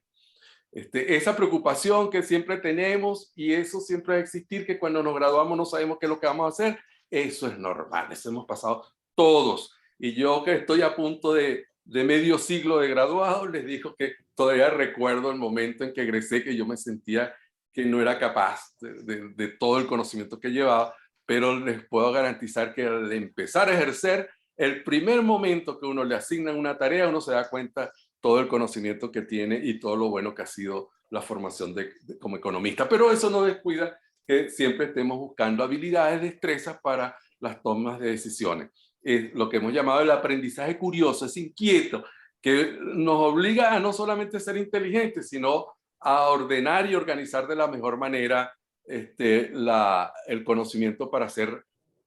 Esa preocupación que siempre tenemos, y eso siempre va a existir, que cuando nos graduamos no sabemos qué es lo que vamos a hacer, eso es normal, eso hemos pasado todos. Y yo, que estoy a punto de medio siglo de graduado, les digo que todavía recuerdo el momento en que egresé, que yo me sentía que no era capaz de todo el conocimiento que llevaba, pero les puedo garantizar que al empezar a ejercer, el primer momento que uno le asigna una tarea, uno se da cuenta todo el conocimiento que tiene y todo lo bueno que ha sido la formación como economista. Pero eso no descuida que siempre estemos buscando habilidades, destrezas para las tomas de decisiones. es lo que hemos llamado el aprendizaje curioso, es inquieto, que nos obliga a no solamente ser inteligentes, sino a ordenar y organizar de la mejor manera el conocimiento para hacer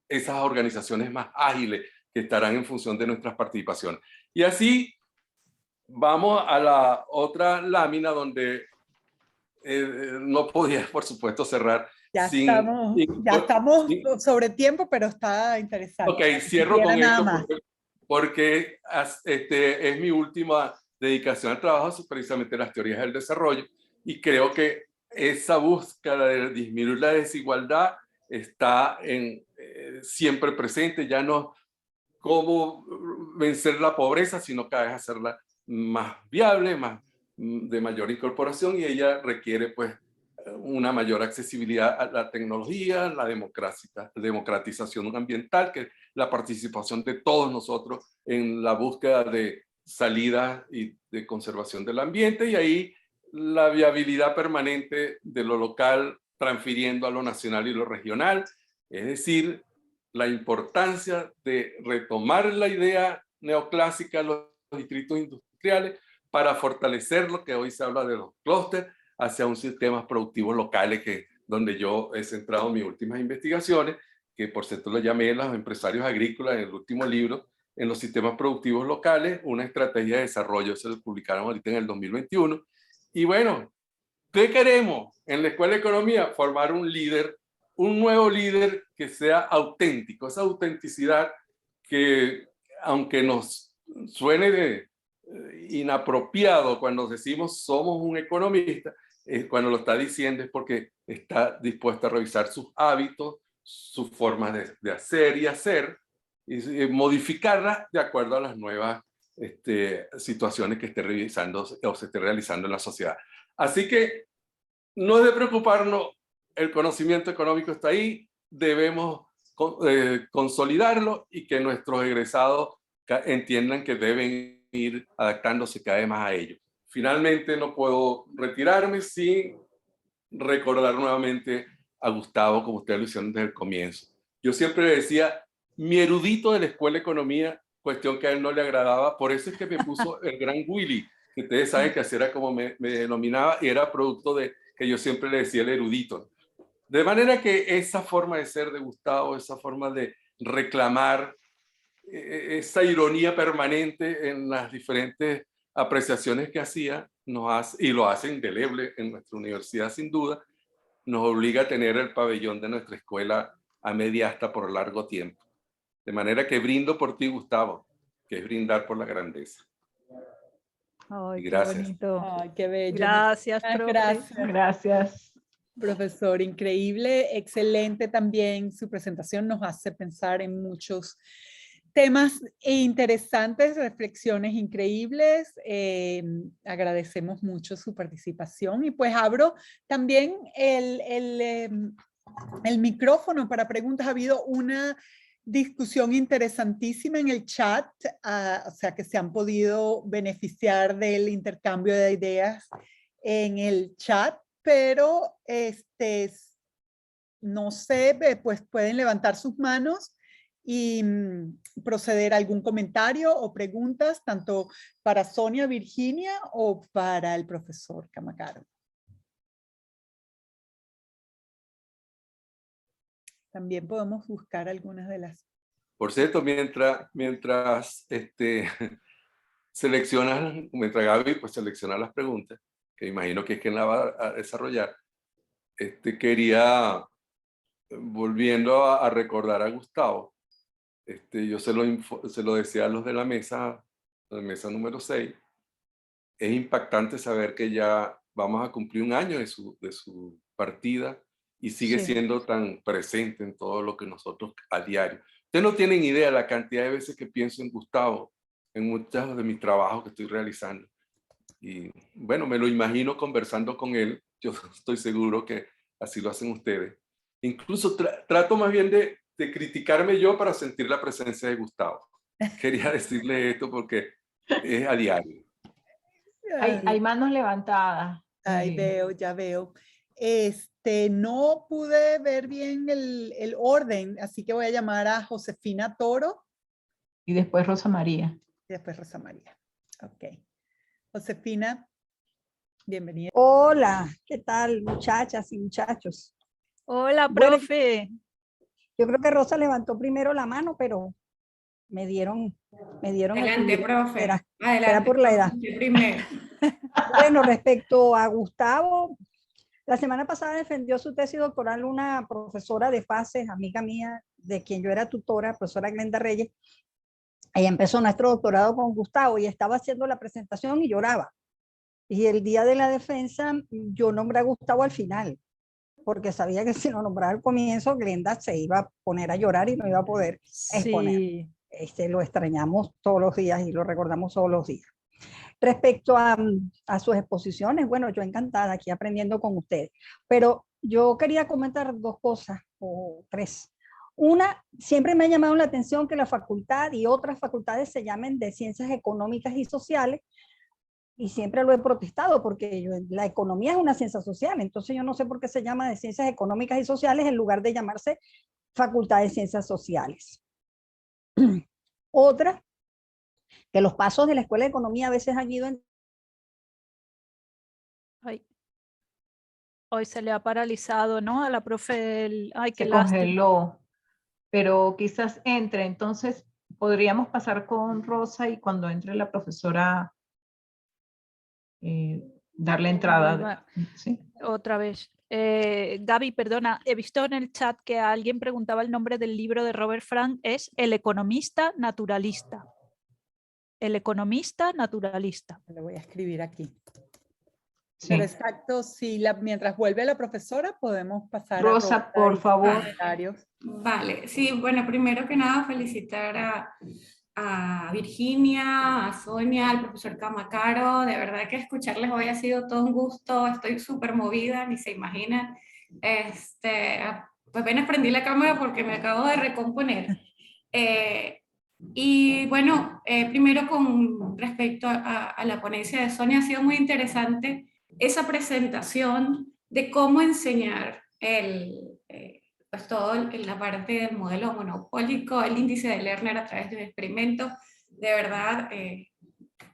esas organizaciones más ágiles que estarán en función de nuestras participaciones. Y así vamos a la otra lámina donde no podía, por supuesto, cerrar Ya sin... estamos sobre tiempo, pero está interesante. Ok, cierro con nada esto más. porque es mi última dedicación al trabajo, precisamente las teorías del desarrollo, y creo que esa búsqueda de disminuir la desigualdad está siempre presente, ya no cómo vencer la pobreza, sino cada vez hacerla más viable, de mayor incorporación, y ella requiere pues una mayor accesibilidad a la tecnología, la democratización ambiental, que es la participación de todos nosotros en la búsqueda de salidas y de conservación del ambiente, y ahí la viabilidad permanente de lo local transfiriendo a lo nacional y lo regional, es decir, la importancia de retomar la idea neoclásica de los distritos industriales para fortalecer lo que hoy se habla de los clústeres hacia un sistemas productivos locales, donde yo he centrado mis últimas investigaciones, que por cierto lo llamé Los empresarios agrícolas en el último libro, en los sistemas productivos locales, una estrategia de desarrollo. Se lo publicaron ahorita en el 2021. Y bueno, ¿qué queremos en la Escuela de Economía? Formar un líder, un nuevo líder que sea auténtico, esa autenticidad que, aunque nos suene inapropiado cuando decimos somos un economista, cuando lo está diciendo es porque está dispuesto a revisar sus hábitos, sus formas de hacer y hacer, y modificarlas de acuerdo a las nuevas situaciones que esté revisando o se esté realizando en la sociedad. Así que no es de preocuparnos, el conocimiento económico está ahí, debemos consolidarlo y que nuestros egresados entiendan que deben ir adaptándose cada vez más a ello. Finalmente, no puedo retirarme sin recordar nuevamente a Gustavo, como ustedes lo hicieron desde el comienzo. Yo siempre le decía, mi erudito de la Escuela de Economía, cuestión que a él no le agradaba, por eso es que me puso el gran Willy, que ustedes saben que así era como me denominaba, y era producto de que yo siempre le decía el erudito. De manera que esa forma de ser de Gustavo, esa forma de reclamar, esa ironía permanente en las diferentes apreciaciones que hacía, y lo hace indeleble en nuestra universidad sin duda, nos obliga a tener el pabellón de nuestra escuela a media asta por largo tiempo. De manera que brindo por ti, Gustavo, que es brindar por la grandeza. Ay, qué Gracias. bonito. Ay, qué bello. Gracias, Muchas profe. gracias. Gracias. Profesor, increíble, excelente también. Su presentación nos hace pensar en muchos temas interesantes, reflexiones increíbles. Agradecemos mucho su participación y pues abro también el micrófono para preguntas. Ha habido una discusión interesantísima en el chat, o sea que se han podido beneficiar del intercambio de ideas en el chat, pero no sé, pues pueden levantar sus manos y proceder a algún comentario o preguntas, tanto para Sonia, Virginia o para el profesor Camacaro. También podemos buscar algunas de las... Por cierto, mientras mientras Gaby pues selecciona las preguntas, que imagino que es quien la va a desarrollar, quería, volviendo a recordar a Gustavo, yo se lo decía a los de la mesa número 6, es impactante saber que ya vamos a cumplir un año de su partida y sigue Sí. siendo tan presente en todo lo que nosotros a diario. Ustedes no tienen idea la cantidad de veces que pienso en Gustavo, en muchos de mis trabajos que estoy realizando. Y bueno, me lo imagino conversando con él, yo estoy seguro que así lo hacen ustedes. Incluso trato más bien de criticarme yo para sentir la presencia de Gustavo. Quería decirle esto porque es a diario. Hay manos levantadas. Ahí Sí. veo, ya veo. No pude ver bien el orden, así que voy a llamar a Josefina Toro. y después Rosa María. Y después Rosa María. Ok. Josefina, bienvenida. Hola, ¿qué tal, muchachas y muchachos? Hola, Bueno, profe. yo creo que Rosa levantó primero la mano, pero me dieron el Adelante, privilegio. profe. Será Adelante, por la edad. usted primero. Bueno, respecto a Gustavo, la semana pasada defendió su tesis doctoral una profesora de FACES, amiga mía, de quien yo era tutora, profesora Glenda Reyes. Ella empezó nuestro doctorado con Gustavo y estaba haciendo la presentación y lloraba. Y el día de la defensa, yo nombré a Gustavo al final, porque sabía que si lo nombraba al comienzo, Glenda se iba a poner a llorar y no iba a poder exponer. Sí. Lo extrañamos todos los días y lo recordamos todos los días. Respecto a sus exposiciones, bueno, yo encantada aquí aprendiendo con ustedes, pero yo quería comentar dos cosas o tres. Una, siempre me ha llamado la atención que la facultad y otras facultades se llamen de ciencias económicas y sociales, y siempre lo he protestado porque la economía es una ciencia social, entonces yo no sé por qué se llama de ciencias económicas y sociales en lugar de llamarse facultad de ciencias sociales. Otra, que los pasos de la Escuela de Economía a veces han ido en... Ay. Hoy se le ha paralizado, ¿no? A la profe. Ay, qué Se lástima. congeló, pero quizás entre. Entonces, podríamos pasar con Rosa y cuando entre la profesora, darle entrada. ¿Sí? Otra vez. Gaby, perdona, he visto en el chat que alguien preguntaba el nombre del libro de Robert Frank, es El economista naturalista. El economista naturalista. Lo voy a escribir aquí. Sí. Pero exacto, si mientras vuelve la profesora podemos pasar Rosa, a Rosa por favor. Vale, sí, bueno, primero que nada felicitar a Virginia, a Sonia, al profesor Camacaro. De verdad que escucharles hoy ha sido todo un gusto. Estoy súper movida, ni se imaginan. Apenas prendí la cámara porque me acabo de recomponer. Y bueno, primero con respecto a la ponencia de Sonia, ha sido muy interesante esa presentación de cómo enseñar pues todo en la parte del modelo monopólico, el índice de Lerner a través de un experimento. De verdad,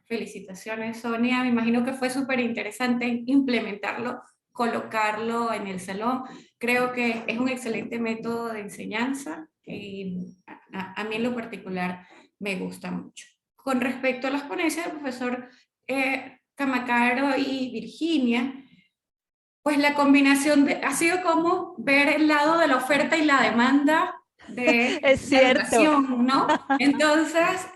felicitaciones, Sonia. Me imagino que fue súper interesante implementarlo, colocarlo en el salón. Creo que es un excelente método de enseñanza y a mí en lo particular me gusta mucho. Con respecto a las ponencias del profesor Camacaro y Virginia, pues la combinación ha sido como ver el lado de la oferta y la demanda de Es la cierto. educación, ¿no? Entonces,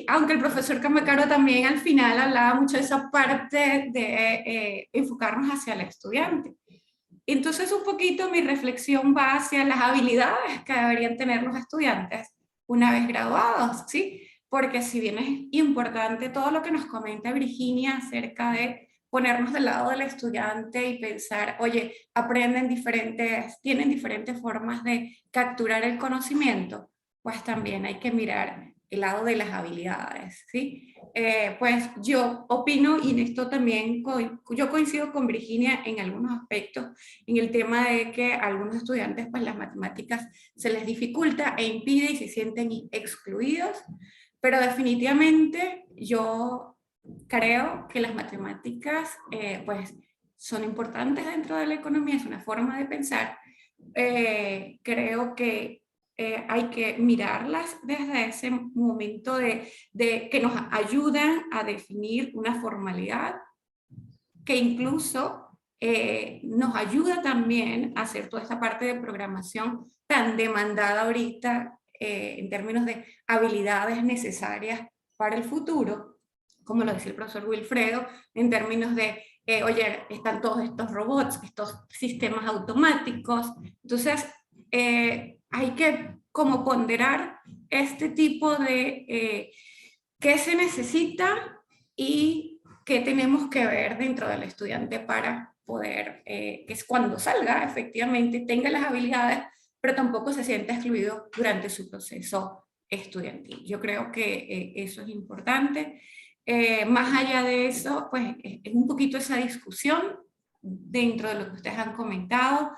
aunque el profesor Camacaro también al final hablaba mucho de esa parte de enfocarnos hacia el estudiante. Entonces, un poquito mi reflexión va hacia las habilidades que deberían tener los estudiantes una vez graduados, ¿sí? Porque si bien es importante todo lo que nos comenta Virginia acerca de ponernos del lado del estudiante y pensar, oye, tienen diferentes formas de capturar el conocimiento, pues también hay que mirar el lado de las habilidades, ¿sí? Pues yo opino, y en esto también yo coincido con Virginia en algunos aspectos, en el tema de que a algunos estudiantes pues las matemáticas se les dificulta e impide y se sienten excluidos, pero definitivamente yo creo que las matemáticas pues son importantes dentro de la economía, es una forma de pensar. Creo que hay que mirarlas desde ese momento de que nos ayudan a definir una formalidad, que incluso nos ayuda también a hacer toda esta parte de programación tan demandada ahorita en términos de habilidades necesarias para el futuro, como lo decía el profesor Wilfredo, en términos de, oye, están todos estos robots, estos sistemas automáticos. Entonces, hay que como ponderar este tipo de qué se necesita y qué tenemos que ver dentro del estudiante para poder, que es cuando salga, efectivamente, tenga las habilidades, pero tampoco se sienta excluido durante su proceso estudiantil. Yo creo que eso es importante. Más allá de eso, pues es un poquito esa discusión dentro de lo que ustedes han comentado,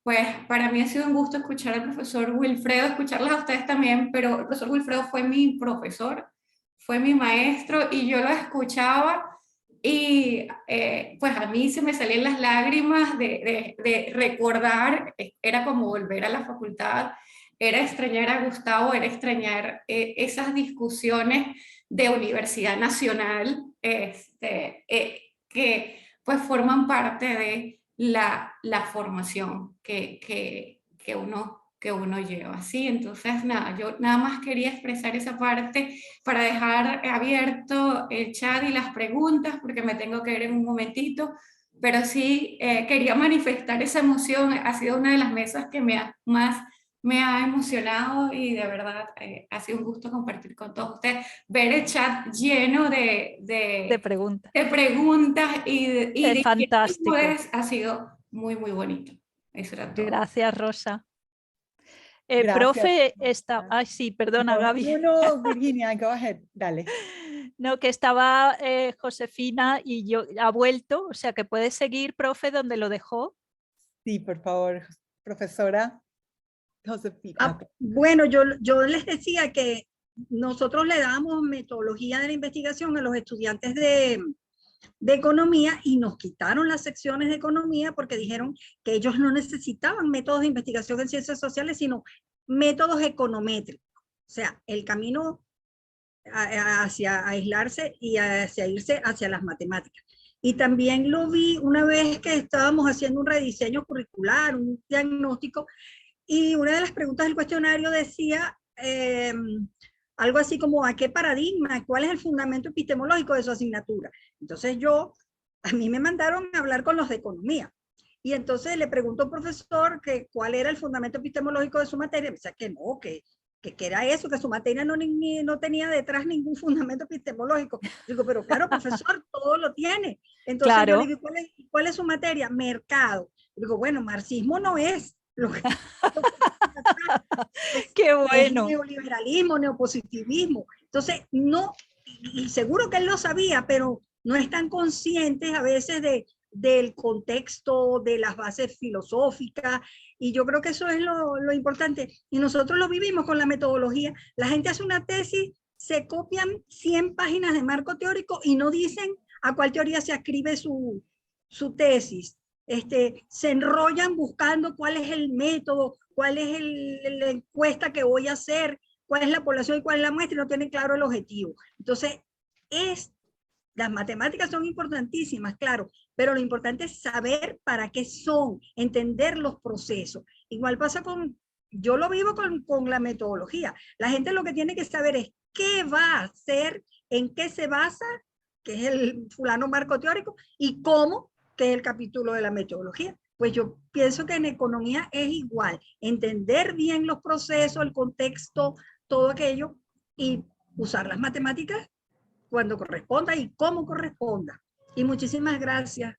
pues para mí ha sido un gusto escuchar al profesor Wilfredo, escucharlas a ustedes también, pero el profesor Wilfredo fue mi profesor, fue mi maestro y yo lo escuchaba y pues a mí se me salían las lágrimas de recordar, era como volver a la facultad, era extrañar a Gustavo, era extrañar esas discusiones de Universidad Nacional que pues forman parte de la formación que uno lleva, ¿sí? Entonces, nada, yo nada más quería expresar esa parte para dejar abierto el chat y las preguntas, porque me tengo que ir en un momentito, pero sí quería manifestar esa emoción. Ha sido una de las mesas que más me ha emocionado y de verdad ha sido un gusto compartir con todos ustedes, ver el chat lleno De preguntas. de preguntas y de Fantástico. inquietudes, ha sido muy, muy bonito. Eso era todo. Gracias, Rosa. Gracias, Profe, Rosa. ay, sí, perdona, No, Gaby. no, Virginia, go ahead, dale. No, que estaba Josefina y yo ha vuelto, o sea que puede seguir, profe, donde lo dejó. Sí, por favor, profesora Josefina. Ah, bueno, yo les decía que nosotros le damos metodología de la investigación a los estudiantes de economía y nos quitaron las secciones de economía porque dijeron que ellos no necesitaban métodos de investigación en ciencias sociales, sino métodos econométricos. O sea, el camino hacia aislarse y hacia irse hacia las matemáticas. Y también lo vi una vez que estábamos haciendo un rediseño curricular, un diagnóstico, y una de las preguntas del cuestionario decía algo así como ¿a qué paradigma? ¿Cuál es el fundamento epistemológico de su asignatura? Entonces a mí me mandaron a hablar con los de economía. Y entonces le pregunto al profesor que cuál era el fundamento epistemológico de su materia. Me decía que no, que era eso, que su materia no tenía detrás ningún fundamento epistemológico. Digo, pero claro, profesor, todo lo tiene. Entonces Claro. yo le digo, ¿cuál es su materia? Mercado. Digo, bueno, marxismo no es. Qué bueno. Es neoliberalismo, neopositivismo. Entonces, no, y seguro que él lo sabía, pero no están conscientes a veces del contexto, de las bases filosóficas, y yo creo que eso es lo importante. Y nosotros lo vivimos con la metodología. La gente hace una tesis, se copian 100 páginas de marco teórico y no dicen a cuál teoría se ascribe su tesis. Se enrollan buscando cuál es el método, cuál es la encuesta que voy a hacer, cuál es la población y cuál es la muestra, y no tienen claro el objetivo. Entonces, las matemáticas son importantísimas, claro, pero lo importante es saber para qué son, entender los procesos. Igual pasa yo lo vivo con la metodología. La gente lo que tiene que saber es qué va a hacer, en qué se basa, que es el fulano marco teórico, y cómo, que es el capítulo de la metodología. Pues yo pienso que en economía es igual, entender bien los procesos, el contexto, todo aquello, y usar las matemáticas cuando corresponda y cómo corresponda. Y muchísimas gracias.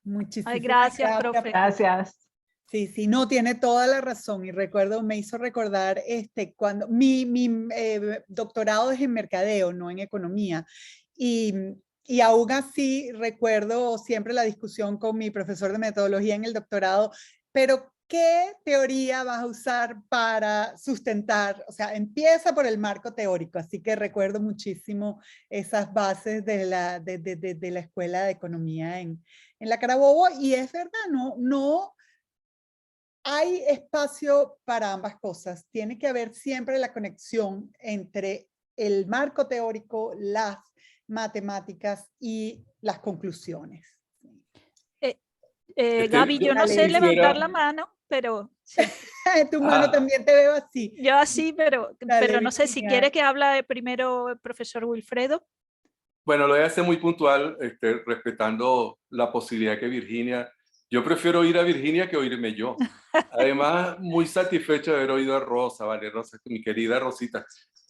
Muchísimas Ay, gracias, profe. Gracias. Sí, no, tiene toda la razón y me hizo recordar cuando mi doctorado es en mercadeo, no en economía, y aún así recuerdo siempre la discusión con mi profesor de metodología en el doctorado, pero ¿qué teoría vas a usar para sustentar? O sea, empieza por el marco teórico, así que recuerdo muchísimo esas bases de la Escuela de Economía en la Carabobo, y es verdad, no hay espacio para ambas cosas. Tiene que haber siempre la conexión entre el marco teórico, las matemáticas y las conclusiones. Gaby, yo no sé levantar la mano, pero sí. Tu mano también te veo así. Yo así, pero no sé si Virginia. quiere que hable primero el profesor Wilfredo. Bueno, lo voy a hacer muy puntual, respetando la posibilidad que Virginia... Yo prefiero oír a Virginia que oírme yo. Además, muy satisfecho de haber oído a Rosa, ¿vale? Rosa, mi querida Rosita.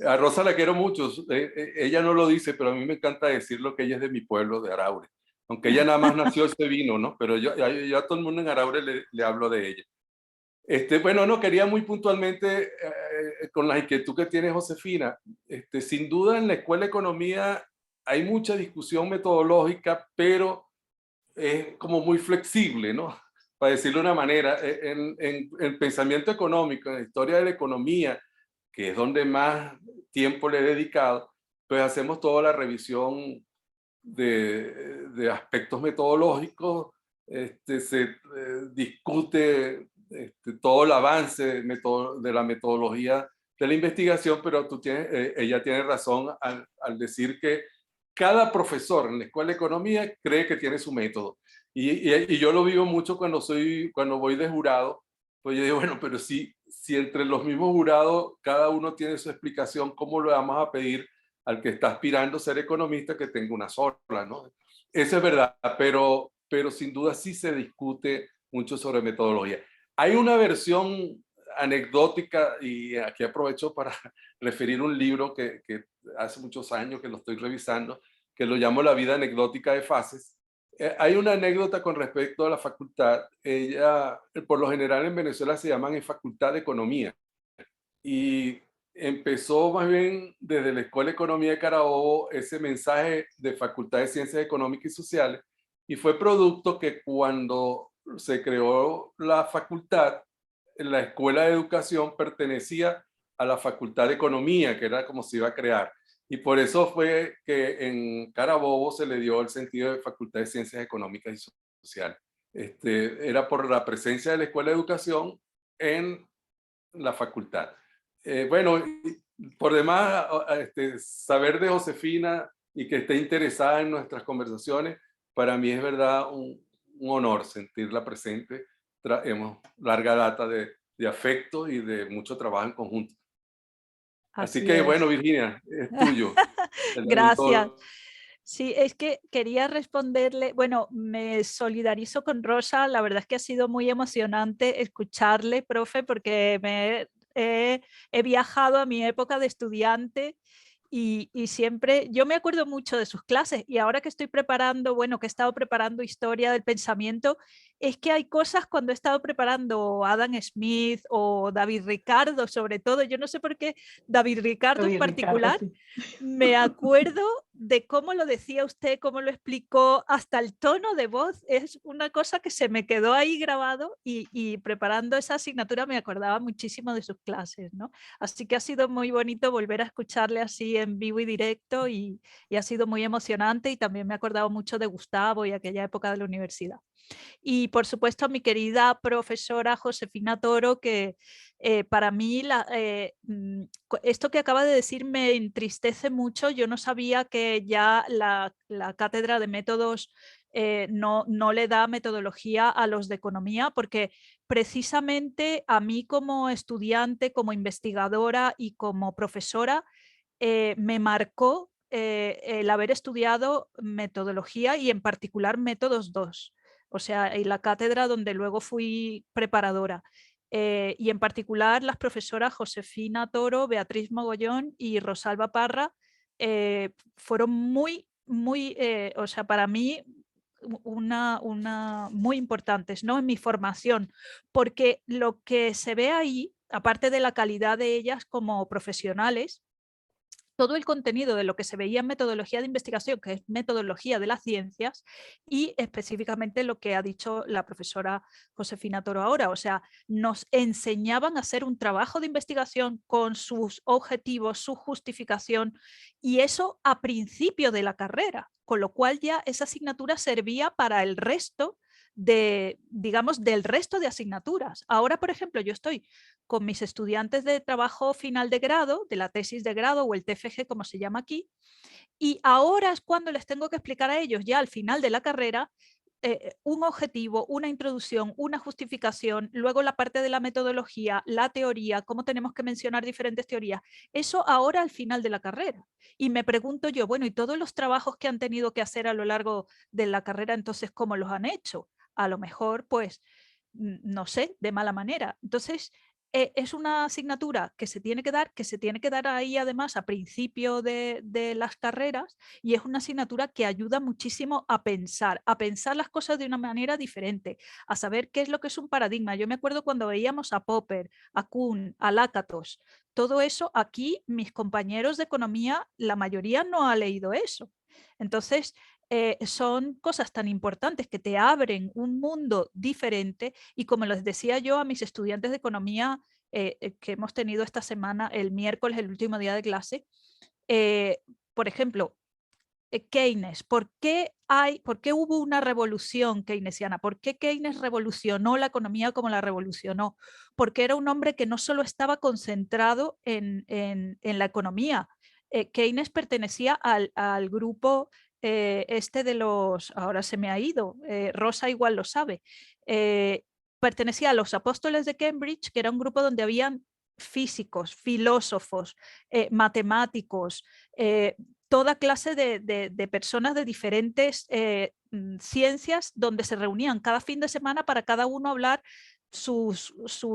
A Rosa la quiero mucho. Ella no lo dice, pero a mí me encanta decirlo, que ella es de mi pueblo, de Araure. Aunque ella nada más nació este vino, ¿no? Pero yo a todo el mundo en Araure le hablo de ella. Bueno, no, quería muy puntualmente, con la inquietud que tiene Josefina, sin duda en la Escuela de Economía hay mucha discusión metodológica, pero es como muy flexible, ¿no? para decirlo de una manera, en el pensamiento económico, en la historia de la economía, que es donde más tiempo le he dedicado, pues hacemos toda la revisión de aspectos metodológicos, se discute todo el avance de la metodología de la investigación, pero ella tiene razón al decir que cada profesor en la escuela de economía cree que tiene su método. Y yo lo vivo mucho cuando voy de jurado, pues yo digo, bueno, pero si entre los mismos jurados cada uno tiene su explicación, ¿cómo le vamos a pedir al que está aspirando a ser economista que tenga una sola, ¿no? Eso es verdad, pero sin duda sí se discute mucho sobre metodología. Hay una versión anecdótica, y aquí aprovecho para referir un libro que hace muchos años que lo estoy revisando, que lo llamo La vida anecdótica de Faces. Hay una anécdota con respecto a la facultad. Ella, por lo general en Venezuela se llaman en Facultad de Economía. Y empezó más bien desde la Escuela de Economía de Carabobo ese mensaje de Facultad de Ciencias Económicas y Sociales, y fue producto que cuando se creó la facultad, la Escuela de Educación pertenecía a la Facultad de Economía, que era como se iba a crear. Y por eso fue que en Carabobo se le dio el sentido de Facultad de Ciencias Económicas y Sociales. Era por la presencia de la Escuela de Educación en la facultad. Bueno, por demás, saber de Josefina y que esté interesada en nuestras conversaciones, para mí es verdad un honor sentirla presente. Traemos larga data de afecto y de mucho trabajo en conjunto. Así que, bueno, Virginia, es tuyo. Gracias. Sí, es que quería responderle, bueno, me solidarizo con Rosa, la verdad es que ha sido muy emocionante escucharle, profe, porque he viajado a mi época de estudiante y siempre, yo me acuerdo mucho de sus clases, y ahora que estoy preparando, bueno, que he estado preparando historia del pensamiento, es que hay cosas cuando he estado preparando Adam Smith o David Ricardo, sobre todo, yo no sé por qué David Ricardo en particular, me acuerdo de cómo lo decía usted, cómo lo explicó, hasta el tono de voz, es una cosa que se me quedó ahí grabado, y preparando esa asignatura me acordaba muchísimo de sus clases, ¿no? Así que ha sido muy bonito volver a escucharle así en vivo y directo, y ha sido muy emocionante, y también me he acordado mucho de Gustavo y aquella época de la universidad. Y por supuesto a mi querida profesora Josefina Toro, que para mí esto que acaba de decir me entristece mucho. Yo no sabía que ya la cátedra de métodos no le da metodología a los de economía, porque precisamente a mí como estudiante, como investigadora y como profesora, me marcó el haber estudiado metodología, y en particular métodos 2. O sea, en la cátedra donde luego fui preparadora. Y en particular las profesoras Josefina Toro, Beatriz Mogollón y Rosalba Parra fueron muy, o sea, para mí muy importantes, ¿no? En mi formación, porque lo que se ve ahí, aparte de la calidad de ellas como profesionales, todo el contenido de lo que se veía en metodología de investigación, que es metodología de las ciencias, y específicamente lo que ha dicho la profesora Josefina Toro ahora. O sea, nos enseñaban a hacer un trabajo de investigación con sus objetivos, su justificación, y eso a principio de la carrera, con lo cual ya esa asignatura servía para el resto digamos, del resto de asignaturas. Ahora, por ejemplo, yo estoy con mis estudiantes de trabajo final de grado, de la tesis de grado o el TFG como se llama aquí, y ahora es cuando les tengo que explicar a ellos ya al final de la carrera un objetivo, una introducción, una justificación, luego la parte de la metodología, la teoría, cómo tenemos que mencionar diferentes teorías. Eso ahora al final de la carrera. Y me pregunto yo, bueno, ¿y todos los trabajos que han tenido que hacer a lo largo de la carrera, entonces cómo los han hecho? A lo mejor, pues, no sé, de mala manera. Entonces, es una asignatura que se tiene que dar ahí además a principio de las carreras, y es una asignatura que ayuda muchísimo a pensar las cosas de una manera diferente, a saber qué es lo que es un paradigma. Yo me acuerdo cuando veíamos a Popper, a Kuhn, a Lakatos, todo eso aquí mis compañeros de economía, la mayoría no ha leído eso. Entonces, son cosas tan importantes que te abren un mundo diferente y como les decía yo a mis estudiantes de economía que hemos tenido esta semana, el miércoles, el último día de clase, por ejemplo, Keynes, ¿por qué hubo una revolución keynesiana? ¿Por qué Keynes revolucionó la economía como la revolucionó? Porque era un hombre que no solo estaba concentrado en la economía. Keynes pertenecía al grupo este de los, ahora se me ha ido, Rosa igual lo sabe, pertenecía a los Apóstoles de Cambridge, que era un grupo donde habían físicos, filósofos, matemáticos, toda clase de personas de diferentes ciencias donde se reunían cada fin de semana para cada uno hablar sus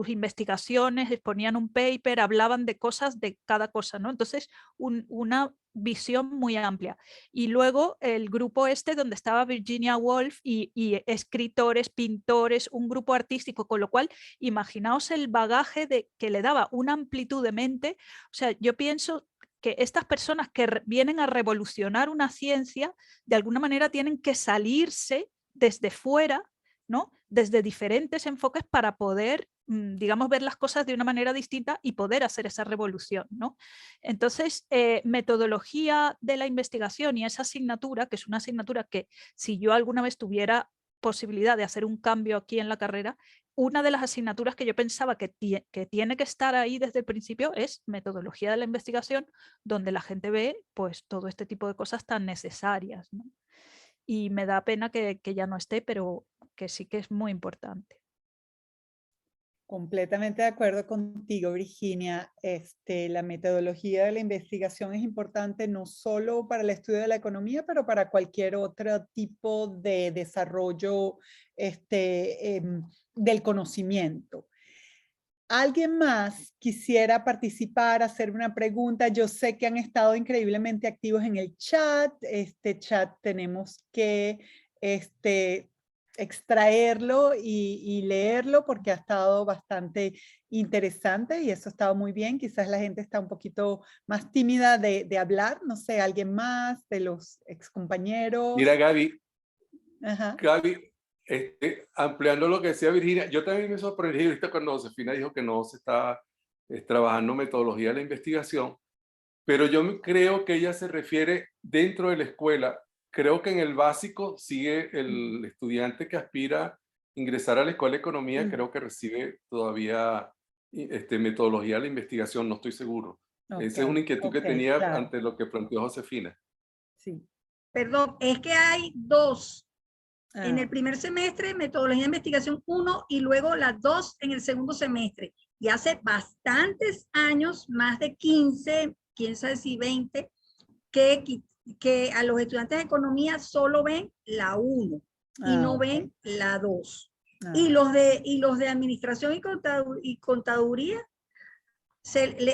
investigaciones, exponían un paper, hablaban de cosas, de cada cosa, ¿no? Entonces, una visión muy amplia. Y luego el grupo este donde estaba Virginia Woolf y escritores, pintores, un grupo artístico, con lo cual imaginaos el bagaje que le daba una amplitud de mente. O sea, yo pienso que estas personas que vienen a revolucionar una ciencia, de alguna manera tienen que salirse desde fuera, ¿no? Desde diferentes enfoques para poder, digamos, ver las cosas de una manera distinta y poder hacer esa revolución, ¿no? Entonces, metodología de la investigación y esa asignatura, que es una asignatura que si yo alguna vez tuviera posibilidad de hacer un cambio aquí en la carrera, una de las asignaturas que yo pensaba que tiene que estar ahí desde el principio es metodología de la investigación, donde la gente ve pues todo este tipo de cosas tan necesarias, ¿no? Y me da pena que ya no esté, pero que sí que es muy importante. Completamente de acuerdo contigo, Virginia. La metodología de la investigación es importante no solo para el estudio de la economía, pero para cualquier otro tipo de desarrollo del conocimiento. ¿Alguien más quisiera participar, hacer una pregunta? Yo sé que han estado increíblemente activos en el chat. Este chat tenemos que extraerlo y leerlo porque ha estado bastante interesante y eso ha estado muy bien. Quizás la gente está un poquito más tímida de hablar. No sé, ¿alguien más de los excompañeros? Mira, Gaby. Ajá. Gaby, ampliando lo que decía Virginia, yo también me sorprendí ahorita cuando Josefina dijo que no se estaba trabajando metodología de la investigación, pero yo creo que ella se refiere dentro de la escuela. Creo que en el básico sigue el estudiante que aspira a ingresar a la escuela de economía, creo que recibe todavía metodología de la investigación, no estoy seguro. Esa es una inquietud que tenía claro. ante lo que planteó Josefina. Sí. Perdón, es que hay dos. En Ah. el primer semestre, metodología de investigación 1 y luego las 2 en el segundo semestre. Y hace bastantes años, más de 15, quién sabe si 20, que a los estudiantes de economía solo ven la 1 y no ven la 2. Y los de administración y contaduría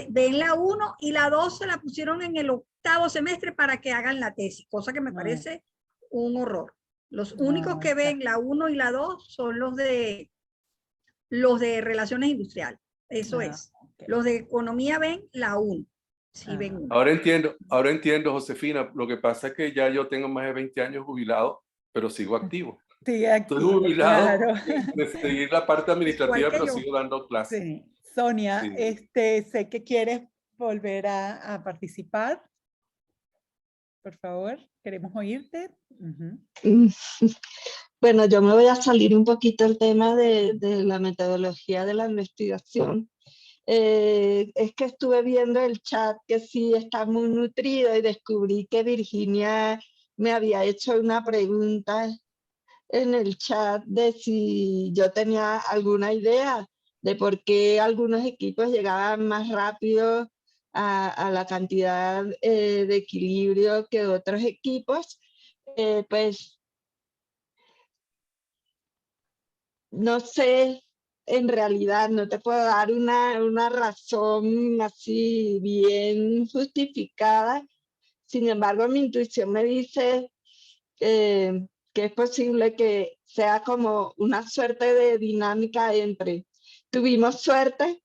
ven la 1 y la 2 se la pusieron en el octavo semestre para que hagan la tesis, cosa que me parece un horror. Los únicos que ven la 1 y la 2 son los de relaciones industriales. Eso es. Los de economía ven la 1. Sí, ven 1. Ahora entiendo, Josefina. Lo que pasa es que ya yo tengo más de 20 años jubilado, pero sigo activo. Sigue activo, estoy jubilado claro. de seguir la parte administrativa, pero sigo dando clases. Sí. Sonia, Sí. Sé que quieres volver a participar. Por favor, queremos oírte. Bueno, yo me voy a salir un poquito del tema de la metodología de la investigación. Es que estuve viendo el chat que sí está muy nutrido y descubrí que Virginia me había hecho una pregunta en el chat de si yo tenía alguna idea de por qué algunos equipos llegaban más rápido a la cantidad de equilibrio que otros equipos. Pues no sé, en realidad no te puedo dar una razón así bien justificada. Sin embargo, mi intuición me dice que es posible que sea como una suerte de dinámica entre tuvimos suerte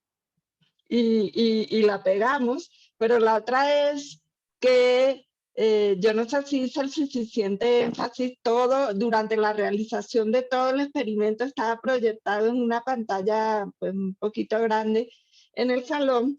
y la pegamos, pero la otra es que Yo no sé si hice el suficiente énfasis durante la realización de todo el experimento estaba proyectado en una pantalla pues, un poquito grande en el salón,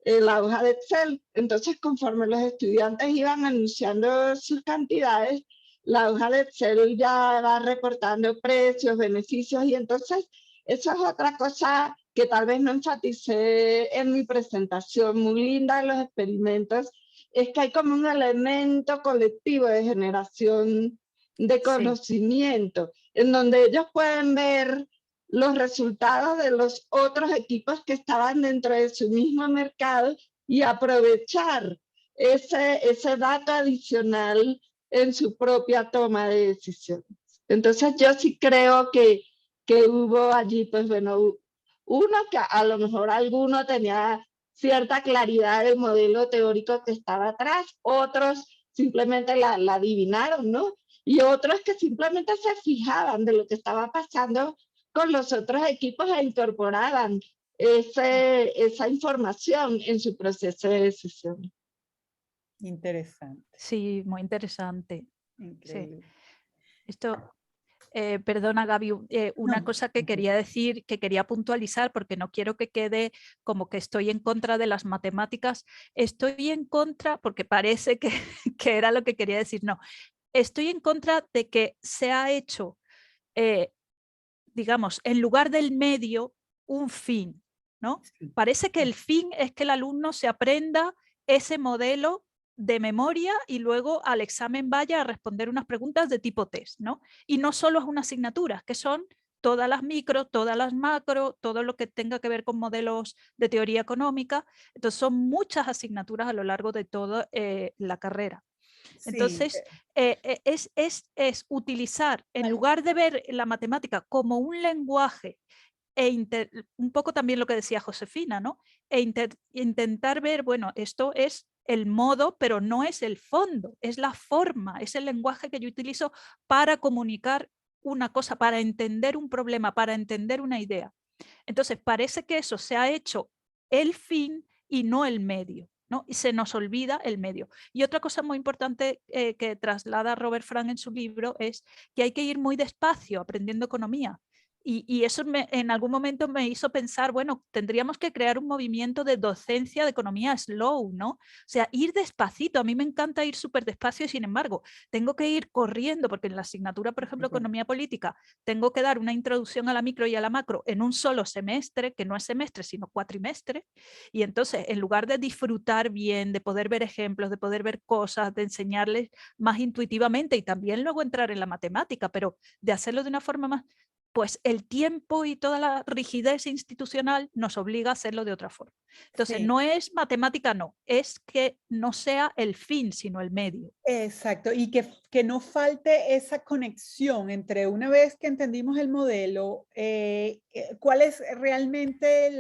la hoja de Excel. Entonces, conforme los estudiantes iban anunciando sus cantidades, la hoja de Excel ya va reportando precios, beneficios, y entonces eso es otra cosa que tal vez no enfaticé en mi presentación, muy linda de los experimentos, es que hay como un elemento colectivo de generación de conocimiento, en donde ellos pueden ver los resultados de los otros equipos que estaban dentro de su mismo mercado y aprovechar ese dato adicional en su propia toma de decisiones. Entonces yo sí creo que hubo allí, pues bueno, uno que a lo mejor alguno tenía cierta claridad del modelo teórico que estaba atrás, otros simplemente la adivinaron, ¿no? Y otros que simplemente se fijaban de lo que estaba pasando con los otros equipos e incorporaban esa información en su proceso de decisión. Interesante. Sí, muy interesante. Increíble. Sí. Esto, perdona Gaby, una cosa que quería decir, que quería puntualizar, porque no quiero que quede como que estoy en contra de las matemáticas. Estoy en contra, porque parece que, que era lo que quería decir, no. Estoy en contra de que se ha hecho, digamos, en lugar del medio, un fin, ¿no? Parece que el fin es que el alumno se aprenda ese modelo de memoria y luego al examen vaya a responder unas preguntas de tipo test, ¿no? Y no solo es una asignatura, que son todas las micro, todas las macro, todo lo que tenga que ver con modelos de teoría económica. Entonces son muchas asignaturas a lo largo de toda la carrera. Entonces, es utilizar, en lugar de ver la matemática como un lenguaje, un poco también lo que decía Josefina, ¿no? Intentar ver, bueno, esto es el modo, pero no es el fondo, es la forma, es el lenguaje que yo utilizo para comunicar una cosa, para entender un problema, para entender una idea. Entonces, parece que eso se ha hecho el fin y no el medio, ¿no? Y se nos olvida el medio. Y otra cosa muy importante que traslada Robert Frank en su libro es que hay que ir muy despacio aprendiendo economía. Y eso en algún momento me hizo pensar, bueno, tendríamos que crear un movimiento de docencia de economía slow, ¿no? O sea, ir despacito. A mí me encanta ir súper despacio y sin embargo, tengo que ir corriendo porque en la asignatura, por ejemplo, economía política, tengo que dar una introducción a la micro y a la macro en un solo semestre, que no es semestre, sino cuatrimestre. Y entonces, en lugar de disfrutar bien, de poder ver ejemplos, de poder ver cosas, de enseñarles más intuitivamente y también luego entrar en la matemática, pero de hacerlo de una forma más, pues el tiempo y toda la rigidez institucional nos obliga a hacerlo de otra forma. Entonces, no es matemática, no, es que no sea el fin, sino el medio. Exacto, y que no falte esa conexión entre una vez que entendimos el modelo, cuál es realmente,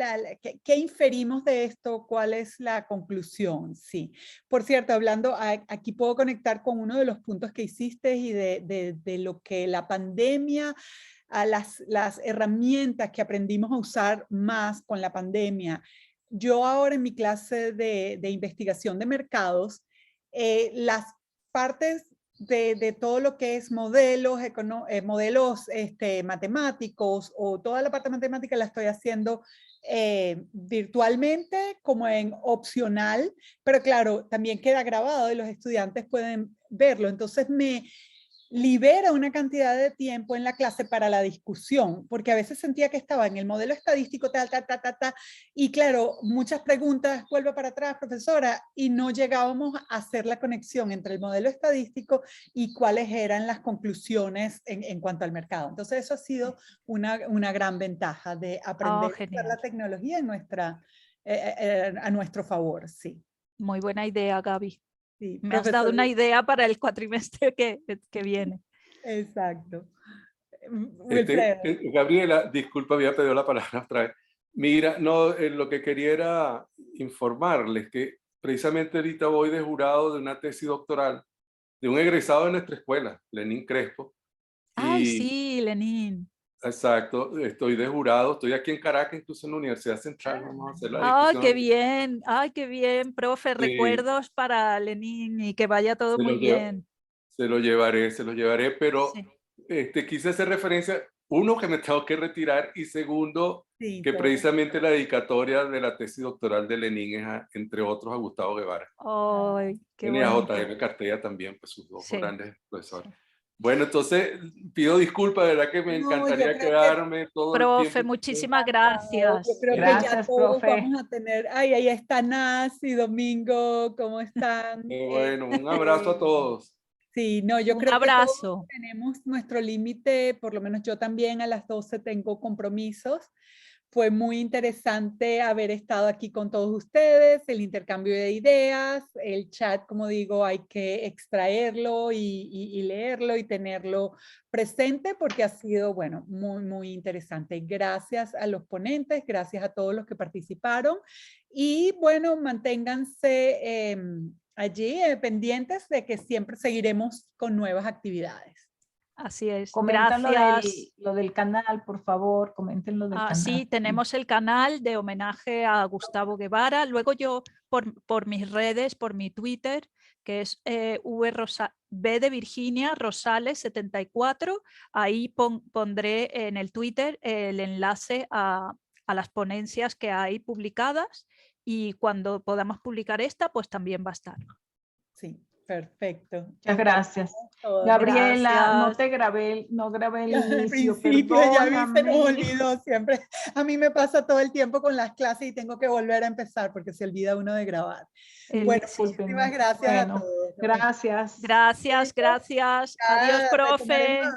qué inferimos de esto, cuál es la conclusión, sí. Por cierto, hablando, aquí puedo conectar con uno de los puntos que hiciste y de lo que la pandemia, a las herramientas que aprendimos a usar más con la pandemia. Yo ahora en mi clase de investigación de mercados, las partes de todo lo que es modelos, modelos matemáticos o toda la parte matemática la estoy haciendo virtualmente como en opcional, pero claro, también queda grabado y los estudiantes pueden verlo. Entonces me libera una cantidad de tiempo en la clase para la discusión, porque a veces sentía que estaba en el modelo estadístico, y claro, muchas preguntas, vuelvo para atrás, profesora, y no llegábamos a hacer la conexión entre el modelo estadístico y cuáles eran las conclusiones en cuanto al mercado. Entonces eso ha sido una gran ventaja de aprender a usar la tecnología a nuestro favor, sí. Muy buena idea, Gaby. Sí, me has dado una idea para el cuatrimestre que viene. Exacto. Gabriela, disculpa, había pedido la palabra otra vez. Mira, no, lo que quería era informarles que precisamente ahorita voy de jurado de una tesis doctoral de un egresado de nuestra escuela, Lenín Crespo. ¡Ay, sí, Lenín! Exacto, estoy de jurado, estoy aquí en Caracas, incluso en la Universidad Central, vamos a hacer la ¡Ay, discusión. qué bien! ¡Ay, qué bien! Profe, Sí. recuerdos para Lenin y que vaya todo Se muy lo llevo. bien. Se lo llevaré, pero Sí. quise hacer referencia, uno, que me tengo que retirar, y segundo, Sí, que todo. precisamente la dedicatoria de la tesis doctoral de Lenin es, entre otros, a Gustavo Guevara. ¡Ay, qué Y a bonito! J.M. Cartella también, pues sus dos Sí, grandes profesores. sí. Bueno, entonces pido disculpas, de verdad que me No, yo encantaría creo que quedarme todo el Profe, tiempo. muchísimas Yo gracias. creo que ya Gracias, todos profe. vamos a tener, ay, ahí está Nancy, Domingo, ¿cómo están? Bueno, un abrazo a todos. Sí, no, yo Un creo que todos abrazo. tenemos nuestro límite, por lo menos yo también a las 12 tengo compromisos. Fue muy interesante haber estado aquí con todos ustedes, el intercambio de ideas, el chat, como digo, hay que extraerlo y leerlo y tenerlo presente porque ha sido, bueno, muy, muy interesante. Gracias a los ponentes, gracias a todos los que participaron y bueno, manténganse allí pendientes de que siempre seguiremos con nuevas actividades. Así es. Comentan Gracias. lo del canal, por favor, comenten lo del canal. Sí, tenemos el canal de homenaje a Gustavo Guevara. Luego yo, por mis redes, por mi Twitter, que es B de Virginia, Rosales 74, ahí pondré en el Twitter el enlace a las ponencias que hay publicadas y cuando podamos publicar esta, pues también va a estar. Sí, perfecto. Muchas gracias. Todos. Gabriela, Gracias. no grabé el Al inicio, principio ya vi, se nos perdóname. olvidó siempre. A mí me pasa todo el tiempo con las clases y tengo que volver a empezar porque se olvida uno de grabar. Bueno, Discúlpenme. muchísimas gracias a Bueno, todos. gracias. Gracias, gracias. Adiós, Ya profe. retomaremos